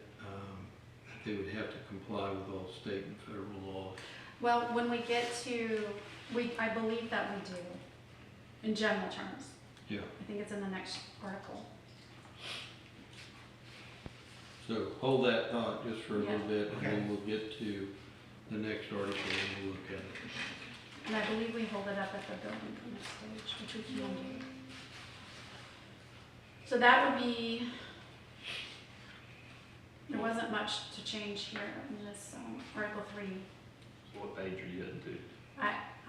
they would have to comply with all state and federal laws. Well, when we get to, I believe that we do, in general terms. Yeah. I think it's in the next article. So hold that thought just for a little Yeah. bit, and then we'll get to the next article and we'll look at it. And I believe we hold it up at the building permit stage, which we can do. So that would be, there wasn't much to change here in this, Article 3. so what page are you heading to?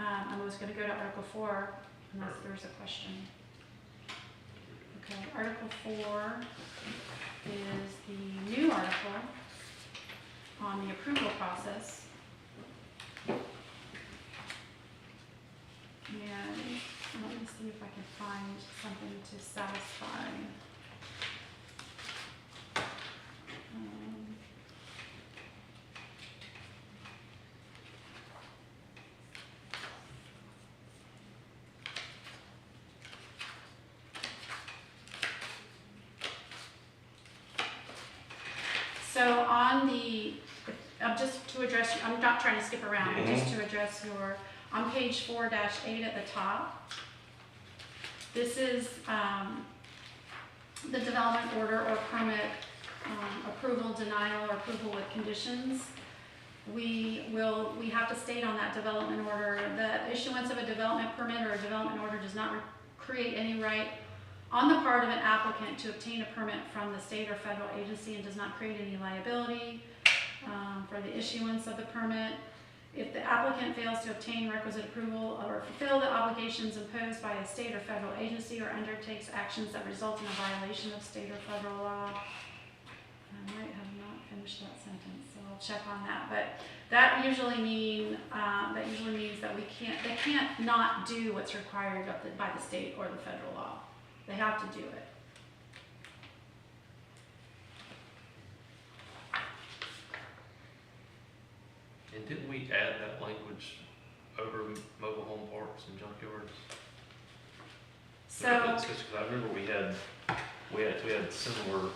I was gonna go to Article 4 unless there's a question. Okay, Article 4 is the new article on the approval process. And let me see if I can find something to satisfy. So on the, just to address, I'm not trying to skip around, but just to address on page 4-8 at the top, this is the development order or permit approval, denial, or approval with conditions. We have to state on that development order that issuance of a development permit or a development order does not create any right on the part of an applicant to obtain a permit from the state or federal agency and does not create any liability for the issuance of the permit. If the applicant fails to obtain requisite approval or fulfill the obligations imposed by a state or federal agency or undertakes actions that result in a violation of state or federal law. I might have not finished that sentence, so I'll check on that. But that usually means that they can't not do what's required by the state or the federal law. They have to do it. And didn't we add that language over mobile home parks and junkyards? So, Because I remember we had similar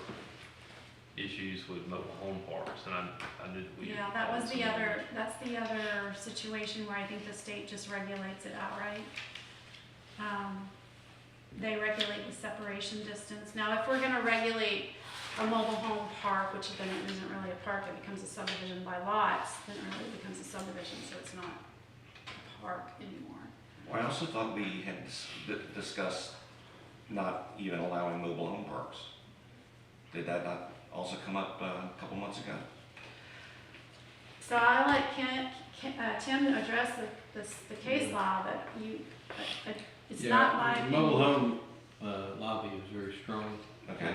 issues with mobile home parks, and I knew that we. yeah, that's the other situation where I think the state just regulates it outright. They regulate the separation distance. Now, if we're gonna regulate a mobile home park, which then it isn't really a park, it becomes a subdivision by lots, then it really becomes a subdivision, so it's not a park anymore. Well, I also thought we had discussed not even allowing mobile home parks. Did that not also come up a couple months ago? So I'll let Tim address the case law, but it's not my The opinion. mobile home lobby is very strong. Okay.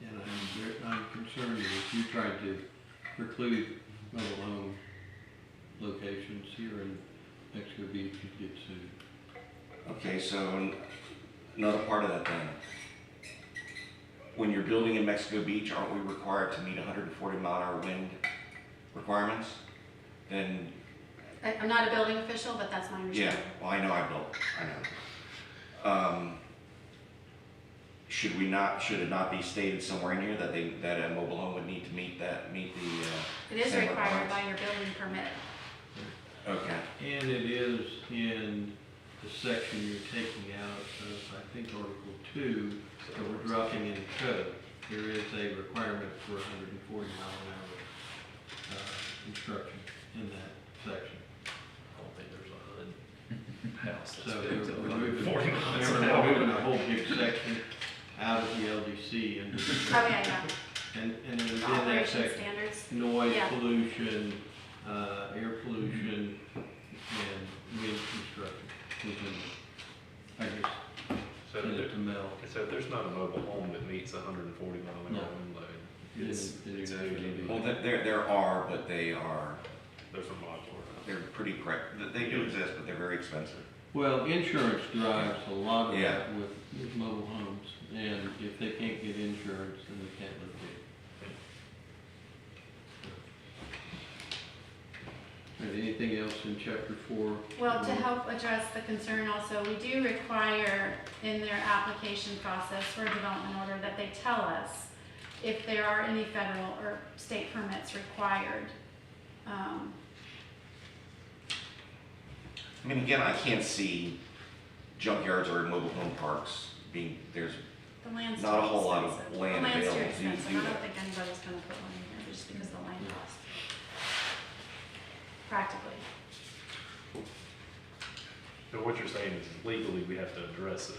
And I'm concerned that if you tried to preclude mobile home locations here in Mexico Beach, you'd get sued. Okay, so another part of that then. When you're building in Mexico Beach, aren't we required to meet 140 mile an hour wind requirements? Then, I'm not a building official, but that's my yeah, understanding. well, I know I built, I know. Should it not be stated somewhere in here that that a mobile home would need to meet the, It is same required requirements? by your building permit. Okay, And it is in the section you're taking out of, I think, Article 2, that we're dropping in code. There is a requirement for 140 mile an hour instruction in that section. I don't think there's a HUD house that's So built to we're moving, 40 miles an remember, hour. we're moving a whole big section out of the LDC into the. Oh, yeah. And then within that Operation section, standards. noise Yeah. pollution, air pollution, and wind construction within, I guess, So send it there- to Mel. so there's not a mobile home that meets 140 mile an No. hour wind load. Then- It's, then it's you'd have to usually, do- well, there are, but they're there's a modular. pretty correct, they do exist, but they're very expensive. Well, insurance drives a lot of Yeah. that with mobile homes, and if they can't get insurance, then they can't litigate. All right, anything else in chapter 4? Well, to help address the concern also, we do require in their application process for a development order that they tell us if there are any federal or state permits required. I mean, again, I can't see junkyards or mobile home parks there's, The land's too Not a whole lot of expensive. land The land's too available to do expensive. I don't that. think anybody's gonna put one in here just because of the land cost. Practically. So what you're saying is legally we have to address it,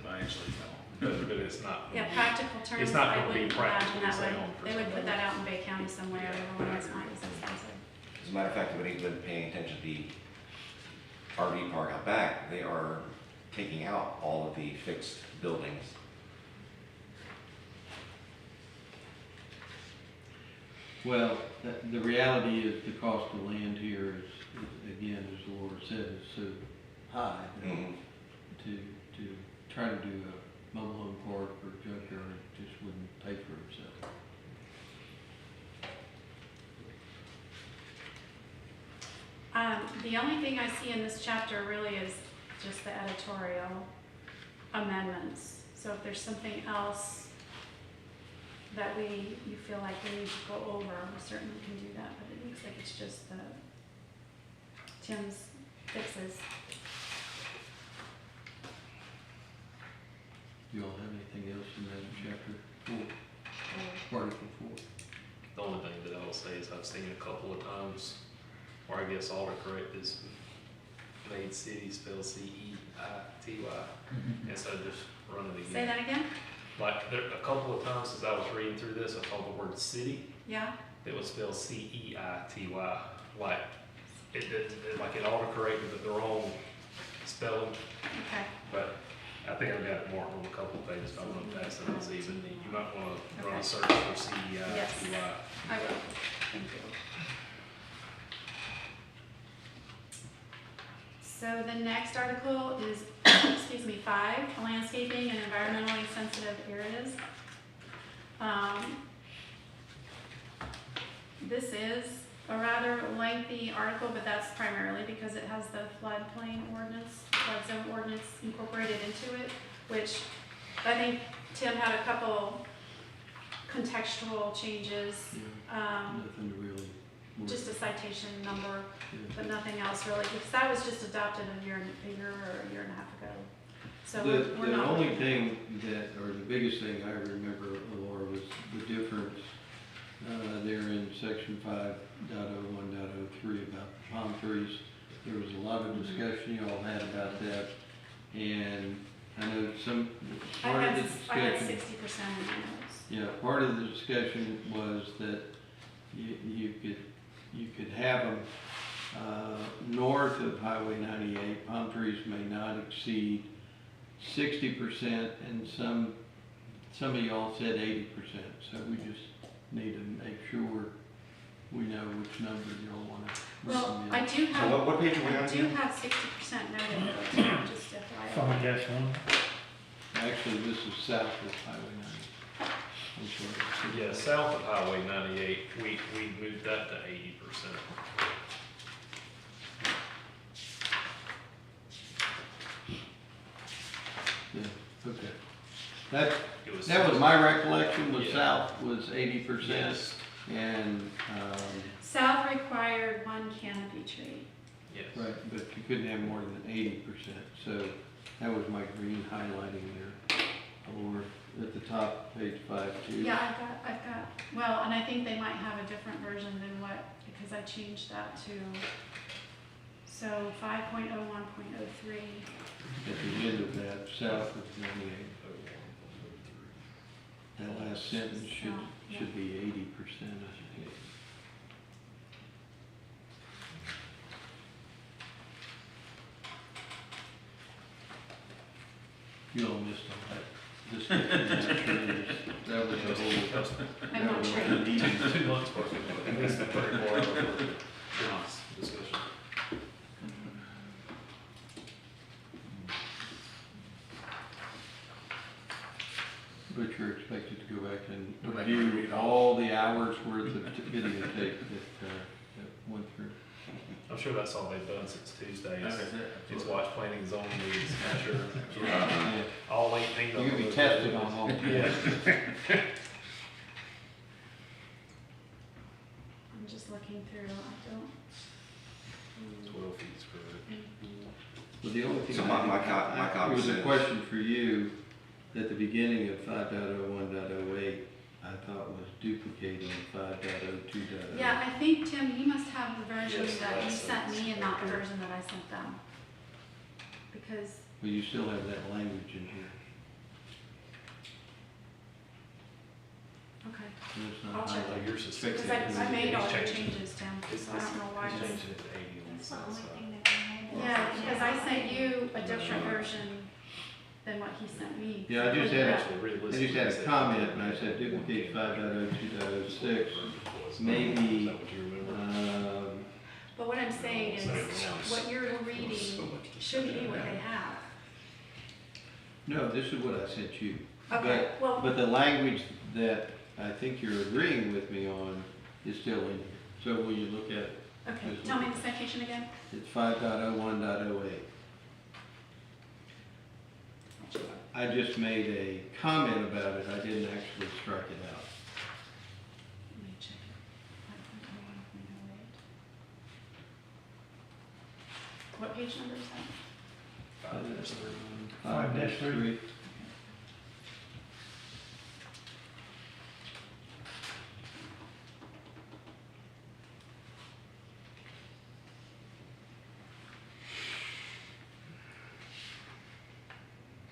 Financially, but it's not. Yeah, practical terms, not I gonna be wouldn't imagine practically that sound for would, they would put somebody. that out in Bay County somewhere, Yeah, everyone else I might agree. be expensive. as a matter of fact, if anybody's been paying attention to the RV park out back, they are taking out all of the fixed buildings. Well, the reality is the cost of land here is, again, as Laura said, is so high that Mhm. to try to do a mobile home park or junkyard just wouldn't pay for itself. The only thing I see in this chapter really is just the editorial amendments. So if there's something else that you feel like we need to go over, we certainly can do that, but it looks like it's just Tim's fixes. Do you all have anything else in that chapter 4, Article 4? The only thing that I'll say is I've seen a couple of times, or I guess autocorrect is made city spell C-E-I-T-Y, and so just run it again. Say that again? Like, there, a couple of times as I was reading through this, I saw the word city, Yeah? it was spelled C-E-I-T-Y, like, like it autocorrected the wrong spelling, Okay. but I think I've got it marked on a couple of pages, if I want to pass it on to you, but you might want to run Okay. a search for C-E-I-T-Y. I will. Thank you. So the next article is, excuse me, 5, landscaping and environmentally sensitive areas. This is a rather lengthy article, but that's primarily because it has the floodplain ordinance, flood zone ordinance incorporated into it, which I think Tim had a couple contextual changes. Nothing to really. worry Just a citation number, about. but nothing else really, because that was just adopted a year or a year and a half ago. So The, we're the not. only thing that, or the biggest thing I remember, Laura, was the difference there in section 5.01.03 about palm trees. There was a lot of discussion you all had about that, and I know I part of had the 60% discussion. in my notes. Yeah, part of the discussion was that you could have them north of Highway 98. Palm trees may not exceed 60%, and some of y'all said 80%. So we just need to make sure we know which number you'll wanna Well, I recommend. do So have, what page are we I on do again? have 60% noted, just Someone FYI. dash one. Actually, this is south of Highway 90. I'm sorry. Yeah, south of Highway 98, we moved that to 80%. Yeah, okay. That, It was. that was my recollection, was Yeah. south was 80%, Yes, and, South required one canopy tree. yes. right, but you couldn't have more than 80%, so that was my green highlighting there. Or at the top, page 5 too. Yeah, I've got, well, and I think they might have a different version than what, because I changed that to, so 5.01.03. At the end of that, south of 98. That last sentence should be 80%, I think. You all missed all that. This, that was a whole. I'm not sure. 2 months worth of it. At least 34 hours worth of discussion. But you're expected to go back and review all the hours worth of videotape that went through. I'm sure that's all they've done since Tuesday, That is was it. is watch planning and zoning meetings, I'm sure. Yeah. All 18 of them. You're gonna be tested on all. Yeah. I'm just looking through, I don't. 12 feet square. Well, the only thing. So my copy It was a says- question for you, at the beginning of 5.01.08, I thought was duplicating 5.02.0. Yeah, I think, Tim, you must have the version Yes, that you that's- sent me and not the version that I sent them. Because, Well, you still have that language in here. okay, And it's not I'll check it. highlighted. Yours is Fix because it. I made all the He's changing- changes, Tim, He's so I don't know why. he's it's- changing it to 80 on the That's the south only side. thing that we had. Yeah, because I sent you a different version than what he sent me. Yeah, I just had, Actually, I realistically, just had it's a that- comment, and I said duplicate 5.02.06. Is Maybe, that what you remember? But what I'm saying is, what you're reading should be what they have. No, this is what I sent you. Okay, well, But the language that I think you're agreeing with me on is still in here. So will you look at it? okay, tell me the citation again. It's 5.01.08. I just made a comment about it, I didn't actually strike it out. Let me check it. 5.01.08. What page number is that? 5-3.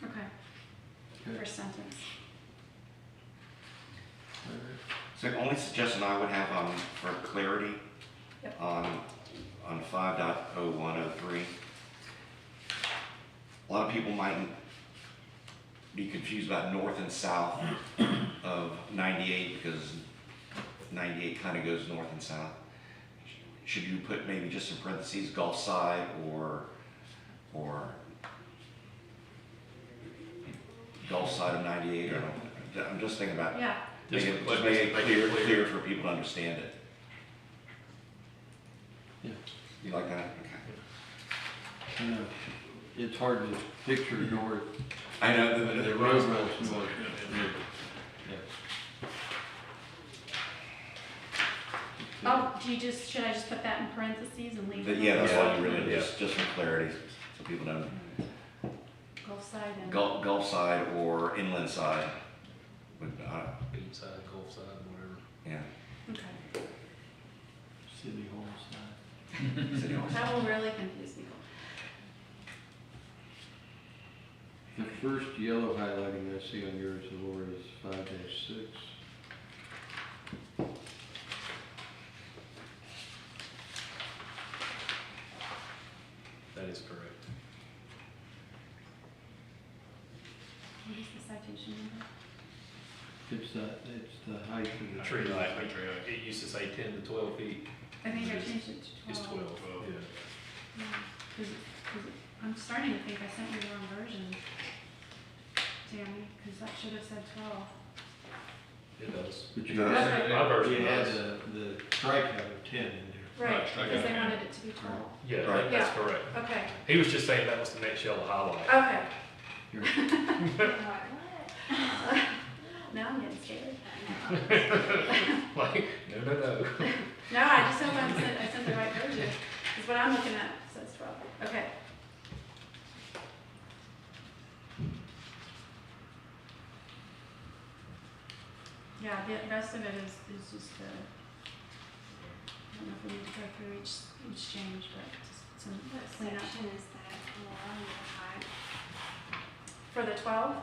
Okay, Okay. first sentence. So the only suggestion I would have for clarity Yep. on 5.0103, a lot of people might be confused about north and south of 98 because 98 kind of goes north and south. Should you put maybe just in parentheses Gulf side or Gulf side of 98? Or, I'm just thinking about Yeah, Make it clear for people to understand it. Yeah. You like that? Okay. It's hard to picture north, I know the road runs north. oh, should I just put that in parentheses and leave it? Yeah, that's all Yeah. you really, Yeah. just for clarity, so people know. Gulf side and. Gulf side or inland side. Would, Beach side, Gulf side, whatever. yeah. Okay, City Hall side. City Hall. that will really confuse people. The first yellow highlighting I see on yours, Laura, is 5-6. That is correct. What is the citation number? It's the height of the Tree tree. height, it used to say 10 to 12 feet. I think I changed it to 12. It's 12, yeah. Yeah, 'cause I'm starting to think I sent you the wrong version, Tammy, because that should have said 12. It does. But It you does. had, My version you had does. the strikeout of 10 in there. Right, Right, because they okay. wanted it to be 12. Yeah, Right. that's Yeah. correct. Okay, He was just saying that was the next yellow highlight. okay. You're- Now I'm getting scared. Like, no. No, I just hope I sent the right version, because what I'm looking at says 12. Okay. Yeah, the rest of it is just I don't know if we need to go through each change, but just some What cleanup. section is that on the height? For the 12?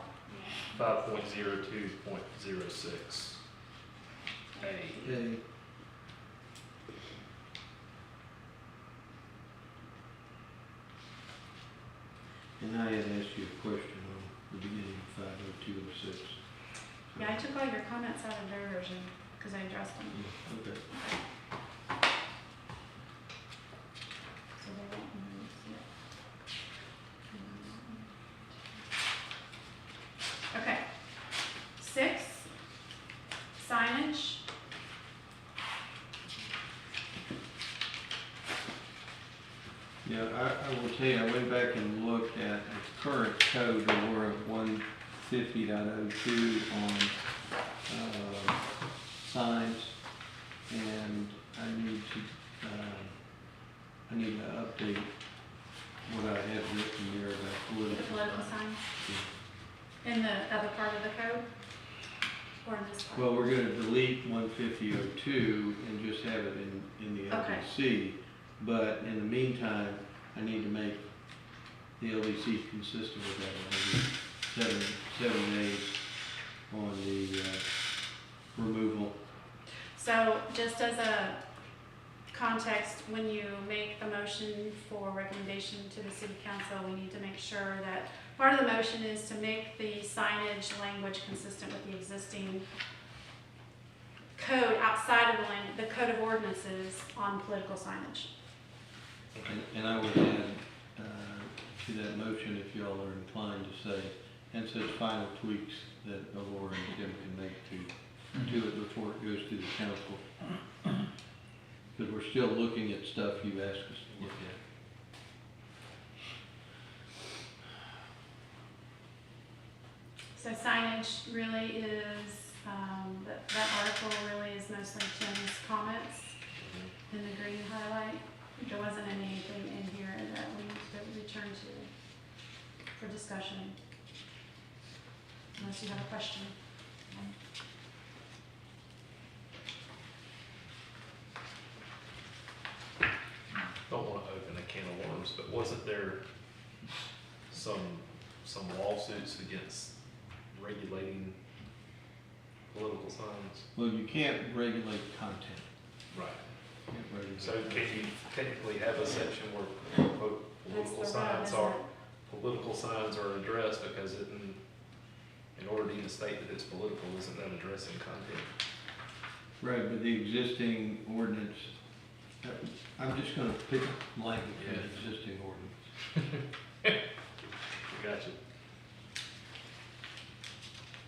Yeah. 5.02.06. Okay. And I had asked you a question on the beginning of 50206. Yeah, I took all your comments out of their version, because I addressed them. Okay. So they won't move yet. Okay. 6, signage. Yeah, I will tell you, I went back and looked at the current code, and we're at 150.02 on signs, and I need to update what I had written there about The political political signs. signs? In the other part of the code? Or in this part? Well, we're gonna delete 150.02 and just have it in the Okay. LDC, but in the meantime, I need to make the LDC consistent with that. I need 7 days on the removal. So just as a context, when you make a motion for recommendation to the city council, we need to make sure that part of the motion is to make the signage language consistent with the existing code outside of the code of ordinances on political signage. And I would add to that motion, if y'all are inclined to say, and such final tweaks that Laura and Tim can make to it before it goes to the council. Because we're still looking at stuff you've asked us to look at. So signage really is, that article really is mostly Tim's comments in the green highlight. There wasn't anything in here that we need to return to for discussion. Unless you have a question. Don't want to open a can of worms, but wasn't there some lawsuits against regulating political signs? Well, you can't regulate content. Right. You can't regulate So can you technically have a section where quote, That's political the signs rub, isn't are, it? political signs are addressed, because in order to even state that it's political, isn't that addressing content? Right, but the existing ordinance, I'm just gonna pick language from the existing ordinance. Gotcha.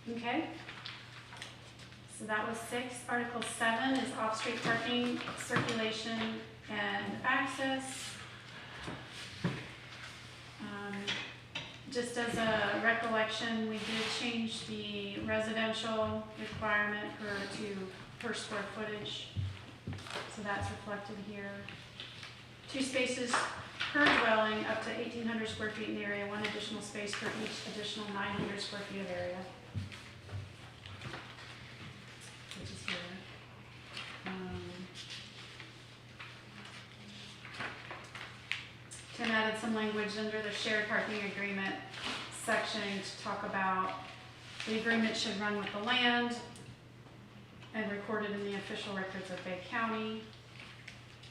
Okay. So that was 6. Article 7 is off-street parking, circulation, and access. Just as a recollection, we did change the residential requirement per square footage. So that's reflected here. 2 spaces per dwelling up to 1,800 square feet in the area, 1 additional space for each additional 900 square feet of area. Which is here. Tim added some language under the shared parking agreement section to talk about the agreement should run with the land and recorded in the official records of Bay County.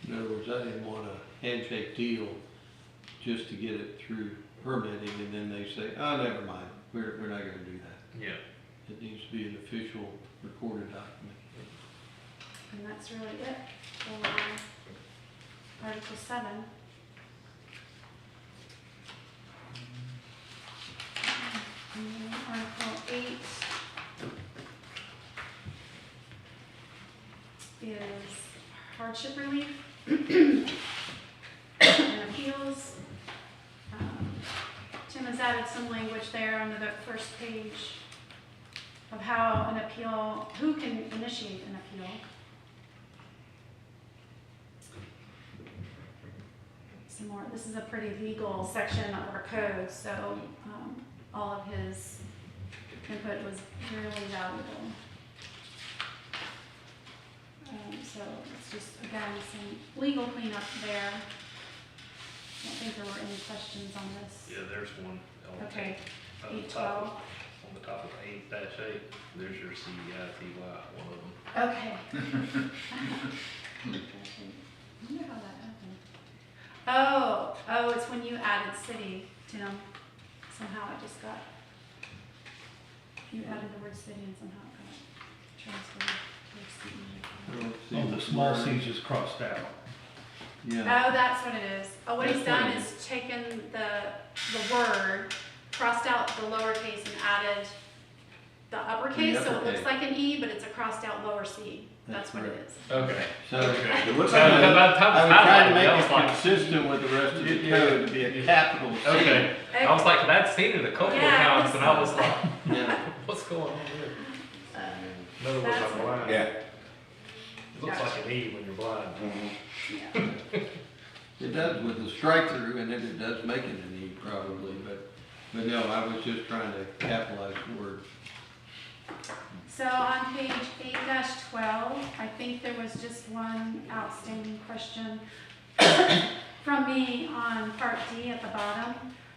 In other words, I didn't want a handshake deal just to get it through permitting, and then they say, oh, never mind, we're not gonna do that. Yeah. It needs to be an official recorded document. And that's really it for Article 7. And then Article 8 is hardship relief and appeals. Tim has added some language there under the first page of how an appeal, who can initiate an appeal. Some more, this is a pretty legal section of our code, so all of his input was really valuable. So it's just, again, some legal cleanup there. I don't think there were any questions on this. Yeah, there's one. on Okay, on the 812. top of- On the top of 8-8, there's your CEITY, one of them. Okay. I wonder how that happened. Oh, it's when you added city, Tim. Somehow it just got, you added the word city and somehow it got transferred to city. I don't see Oh, the the small word. c's just crossed out. Yeah, Oh, that's what it is. Oh, what he's That's what done it is taken the word, crossed out the lowercase and added the uppercase, so it looks uppercase. like an E, but it's a crossed out lower C. That's That's what it correct. is. Okay. so Okay. It looks I like, was I would try to make I was it like, consistent with the rest of the Yeah. code to be a capital C. okay. I was like, that's seen it a couple of Yeah, times, and I was like, Yeah. what's going on here? Uh, In other words, That's I'm it. blind. yeah. It looks like an E when you're blind. Mhm. yeah. It does with the strike through, and it does make it an E probably, but no, I was just trying to capitalize the word. So on page 8-12, I think there was just one outstanding question from me on part D at the bottom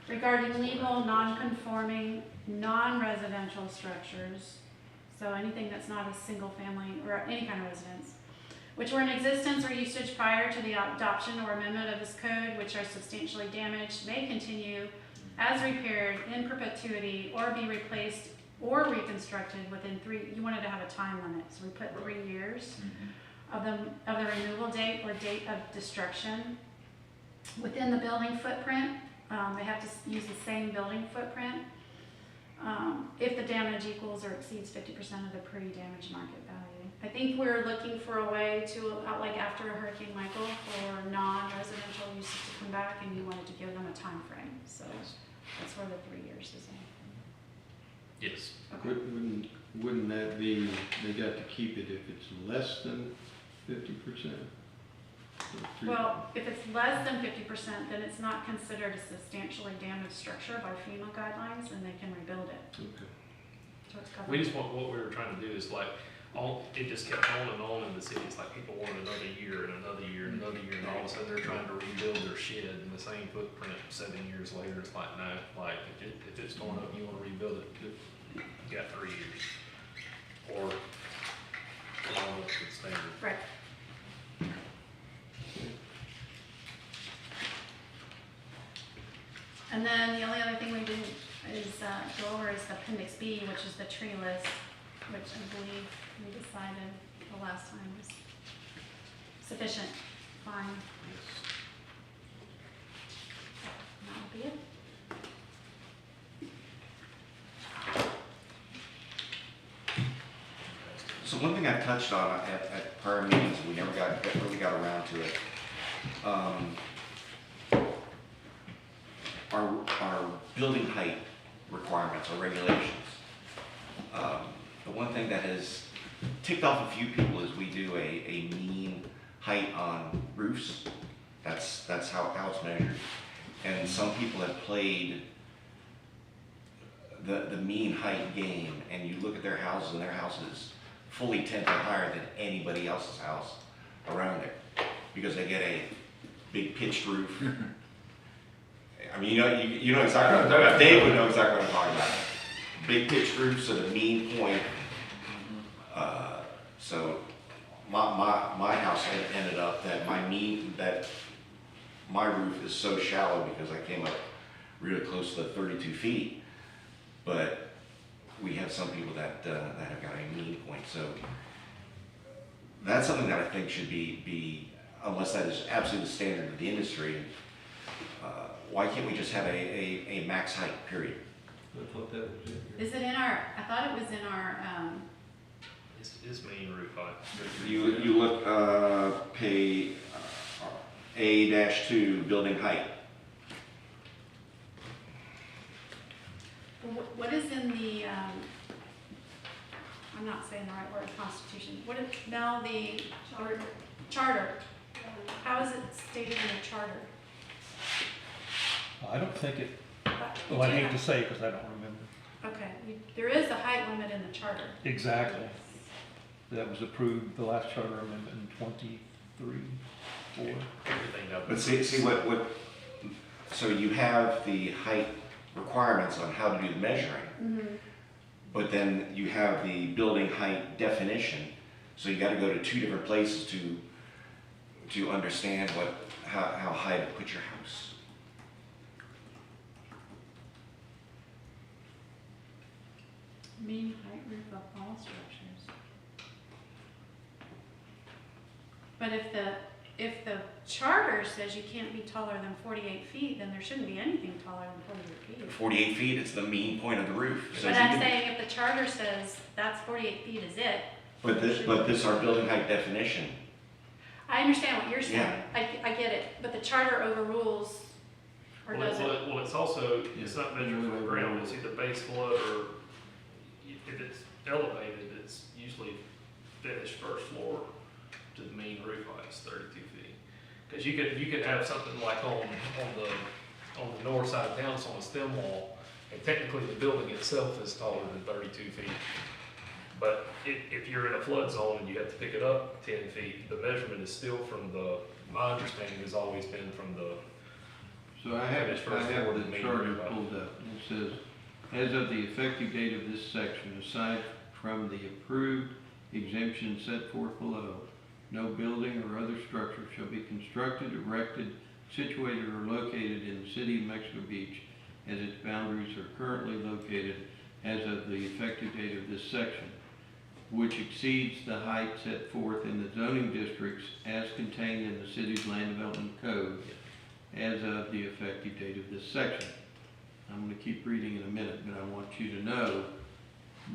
regarding legal, non-conforming, non-residential structures. So anything that's not a single family or any kind of residence, which were in existence or usage prior to the adoption or amendment of this code, which are substantially damaged, may continue as repaired in perpetuity or be replaced or reconstructed within you wanted to have a time limit, so we put 3 years of the removal date or date of destruction. Within the building footprint, they have to use the same building footprint if the damage equals or exceeds 50% of the pre-damage market value. I think we're looking for a way to, like after Hurricane Michael, for non-residential uses to come back, and you wanted to give them a time frame. So that's where the 3 years is in. Yes. Wouldn't that be, they got to keep it if it's less than 50%? Well, if it's less than 50%, then it's not considered a substantially damaged structure by FEMA guidelines, and they can rebuild it. Okay. So it's covered. We just want, what we were trying to do is like, it just kept on in the city. It's like people wanted another year and another year and another year, and all of a sudden they're trying to rebuild their shed in the same footprint 7 years later. It's like, no, like, if it's torn up and you wanna rebuild it, you got 3 years. Or, come on up to the standard. Right. And then the only other thing we didn't go over is the appendix B, which is the tree list, which I believe we decided the last time was sufficient, fine. And that'll be it. So one thing I've touched on at prior meetings, we never really got around to it. Our building height requirements or regulations. The one thing that has ticked off a few people is we do a mean height on roofs. That's how it's measured. And some people have played the mean height game, and you look at their houses, and their houses fully 10 feet higher than anybody else's house around there, because they get a big pitched roof. I mean, you know exactly what I'm talking about. Dave would know exactly what I'm talking about. Big pitched roof, so the mean point. So my house ended up that my roof is so shallow because I came up really close to the 32 feet. But we have some people that have got a mean point, so that's something that I think should be, unless that is absolutely the standard of the industry, why can't we just have a max height, period? I thought that was it. Is it in our, I thought it was in our, It's main roof height. You look, pay, A-2, building height. what is in the, I'm not saying the right word, constitution, what is, Mel, the charter? How is it stated in the charter? I don't think it, You well, I do hate have- to say it because I don't remember. Okay, there is a height limit in the charter. Exactly. That was approved, the last charter amendment in 23, 4. Everything up. But see what, so you have the height requirements on how to do the measuring, but then you have the building height definition, so you gotta go to two different places to understand how high to put your house. Mean height roof of all structures. But if the charter says you can't be taller than 48 feet, then there shouldn't be anything taller than 48 feet. 48 feet is the mean point of the roof. So But you I'm can- saying if the charter says that's 48 feet is it. But this our building height definition. I understand what you're saying. Yeah. I get it, but the charter overrules, or Well, does it? well, it's also, it's not measured from the ground, it's either base flood or if it's elevated, it's usually finished first floor to the mean roof height is 32 feet. Because you could have something like on the north side of town, it's on a stem wall, and technically the building itself is taller than 32 feet. But if you're in a flood zone and you have to pick it up 10 feet, the measurement is still from my understanding has always been from the. So I have the charter pulled up, and it says, as of the effective date of this section, aside from the approved exemption set forth below, no building or other structure shall be constructed, erected, situated, or located in the city of Mexico Beach as its boundaries are currently located as of the effective date of this section, which exceeds the height set forth in the zoning districts as contained in the city's land development code as of the effective date of this section. I'm going to keep reading in a minute, but I want you to know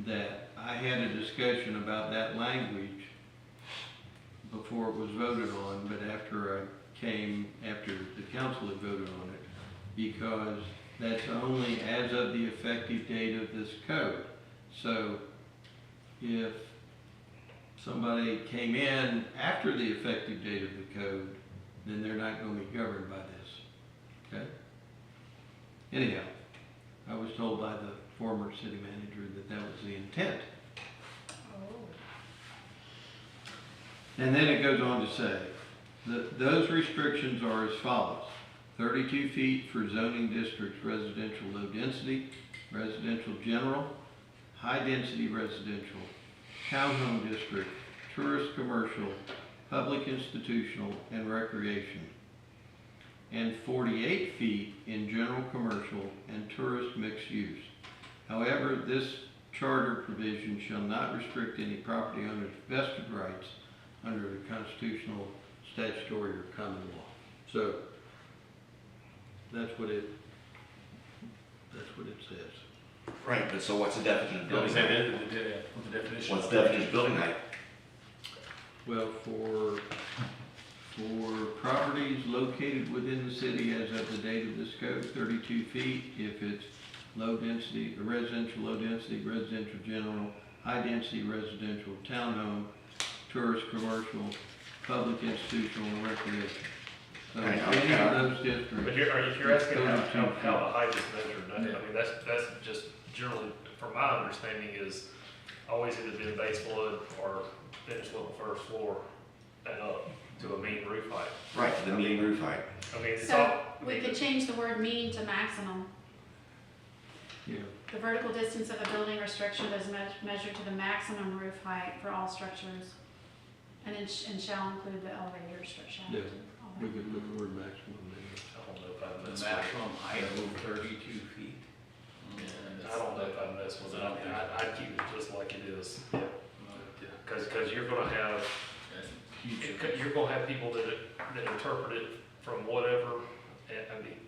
that I had a discussion about that language before it was voted on, but after the council had voted on it, because that's only as of the effective date of this code. So if somebody came in after the effective date of the code, then they're not going to be governed by this, okay? Anyhow, I was told by the former city manager that that was the intent. And then it goes on to say, that those restrictions are as follows: 32 feet for zoning districts, residential low density, residential general, high density residential, townhome district, tourist commercial, public institutional, and recreation. And 48 feet in general commercial and tourist mixed use. However, this charter provision shall not restrict any property owner's vested rights under the constitutional, statutory, or common law. So, that's what it says. Right, but so what's the definition of building height? The definition. What's the definition of building height? Well, for properties located within the city as of the date of this code, 32 feet. If it's low density, residential, low density, residential general, high density residential, townhome, tourist commercial, public institutional, and recreation. So Right, any okay. of those districts. But if you're asking how 32 the feet. height is measured, I mean, that's just generally, from my understanding, is always either been base flood or finished level first floor and up to a mean roof height. Right, the mean roof height. I mean, it's So all. we could change the word mean to maximum. Yeah, The vertical distance of a building or structure that is measured to the maximum roof height for all structures, and shall include the elevator or shaft. Yeah. and all we that. could put the word maximum there. I don't know if I The missed maximum height of 32 feet. I don't know if I'd mess with it. I'd keep it just like it is. Cause you're gonna have, you're gonna have people that interpret it from whatever, and I mean,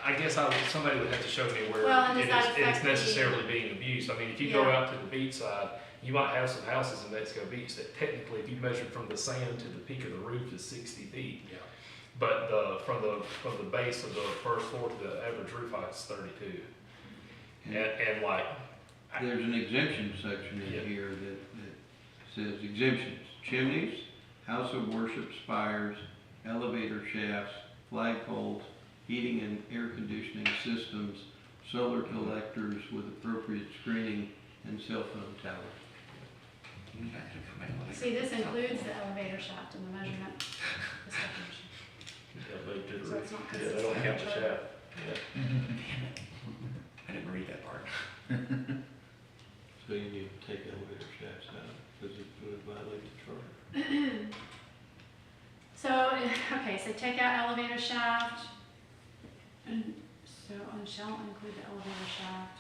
I guess somebody would have to show me where Well, and does that it's affect the- necessarily being abused. I mean, if you go Yeah. out to the beach side, you might have some houses in Mexico Beach that technically, if you measure from the sand to the peak of the roof, is 60 feet. Yeah. But from the base of the first floor to the average roof height is 32. And like, There's an exemption section Yeah. in here that says exemptions: chimneys, house of worship spires, elevator shafts, flagpoles, heating and air conditioning systems, solar collectors with appropriate screening, and cell phone towers. See, this includes the elevator shaft in the measurement. This definition. yeah, they did So it's not yeah, they don't count the consistent. shaft. I didn't read that part. So you need to take elevator shafts out because it would violate the charter. So, okay, so take out elevator shaft. And shall include the elevator shaft.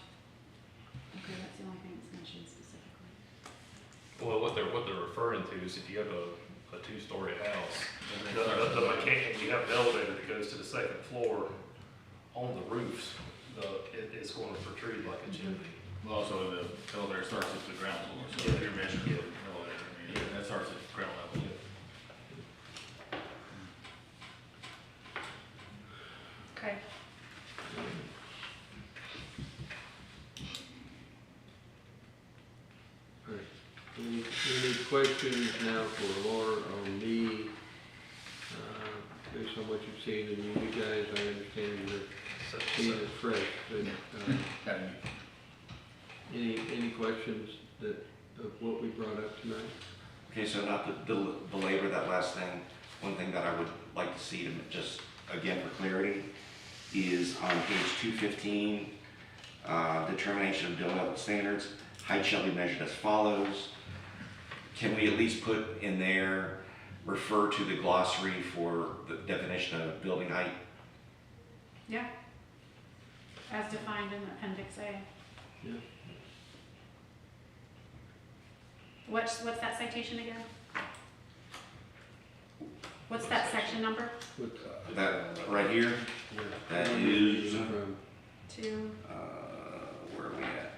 Okay, that's the only thing that's mentioned specifically. Well, what they're referring to is if you have a two-story house, the mechanic, you have an elevator that goes to the second floor, on the roofs, it's going to protrude like a chimney. Well, also, the elevator starts at the ground floor, so if you're measuring the elevator, I mean, that starts at ground level. Okay. All right. Any questions now for Laura or me? Based on what you've seen, and you guys, I understand you're seeing it fresh, but, any questions of what we brought up tonight? Okay, so not to belabor that last thing, one thing that I would like to see to just, again, for clarity, is on page 215, determination of building level standards, height shall be measured as follows. Can we at least put in there, refer to the glossary for the definition of building height? Yeah. As defined in Appendix A. Yeah. What's that citation again? What's that section number? That right here, Yeah. that is, From- Two. where are we at?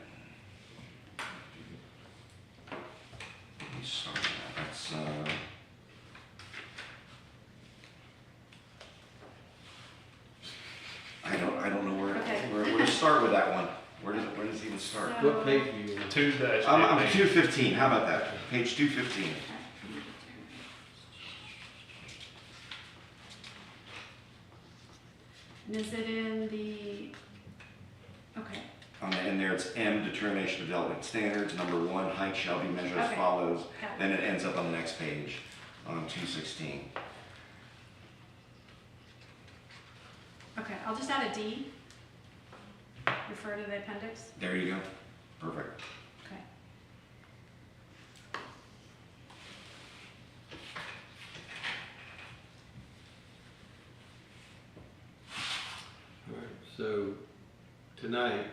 Let me start that. That's, I don't know Okay. where to start with that one. Where does it even start? So- What page are you on? 2-. I'm 215, how about that? Page 215. And is it in the, okay, And there it's M, determination of development standards. Number 1, height shall be measured as Okay. follows. got it. Then it ends up on the next page, on 216. Okay, I'll just add a D. Refer to the appendix. There you go. Perfect. Okay. All right, so tonight,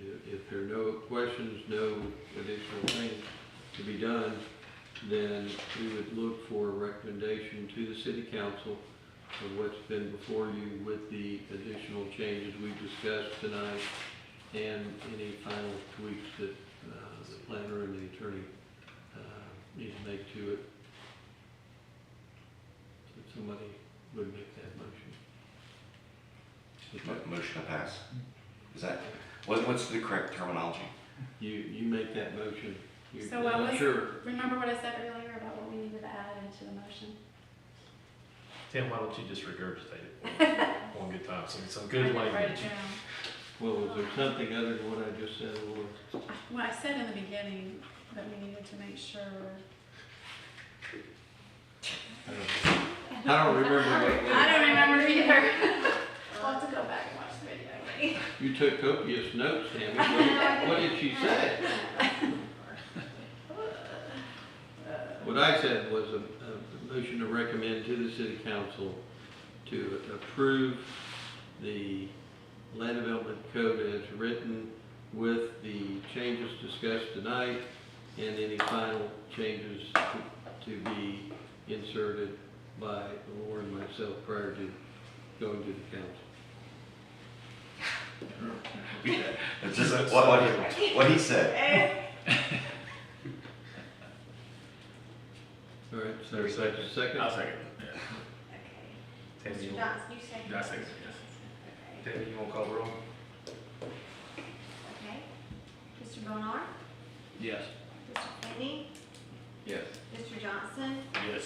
if there are no questions, no additional things to be done, then we would look for a recommendation to the city council of what's been before you with the additional changes we discussed tonight and any final tweaks that the planner and the attorney need to make to it. If somebody would make that motion. Motion to pass. Is that, what's the correct terminology? You make that motion. So what was, Sure. remember what I said earlier about what we needed to add into the motion? Tim, why don't you just regurgitate it one good time? Some I good didn't write language. it down. Well, was there something other than what I just said, or? Well, I said in the beginning that we needed to make sure. I don't remember I don't remember either. I'll have to go back and watch the video. You took copious notes, Tammy. What did she say? What I said was a motion to recommend to the city council to approve the land development code as written with the changes discussed tonight and any final changes to be inserted by Laura and myself prior to going to the council. It's just what he said. All right, so There's a second. second? I'll second, yeah. Okay. Mr. Johnson, you second? I second, yes. Okay. Tammy, you wanna call the roll? Okay. Mr. Bonar? Yes. Mr. Finney? Yes. Mr. Johnson? Yes.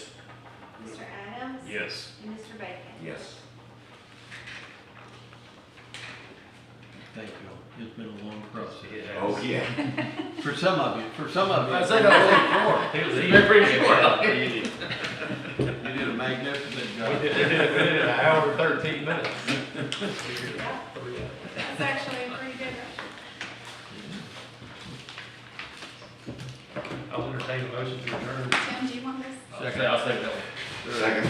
Mr. Adams? Yes. And Mr. Bacon? Yes. Thank you. It's been a long process. Oh, yeah. For some of you. He was pretty You did a magnificent job. We did an hour and 13 minutes. That's actually pretty good. I'll entertain a motion to adjourn. Tim, do you want this? I'll say that one. Second.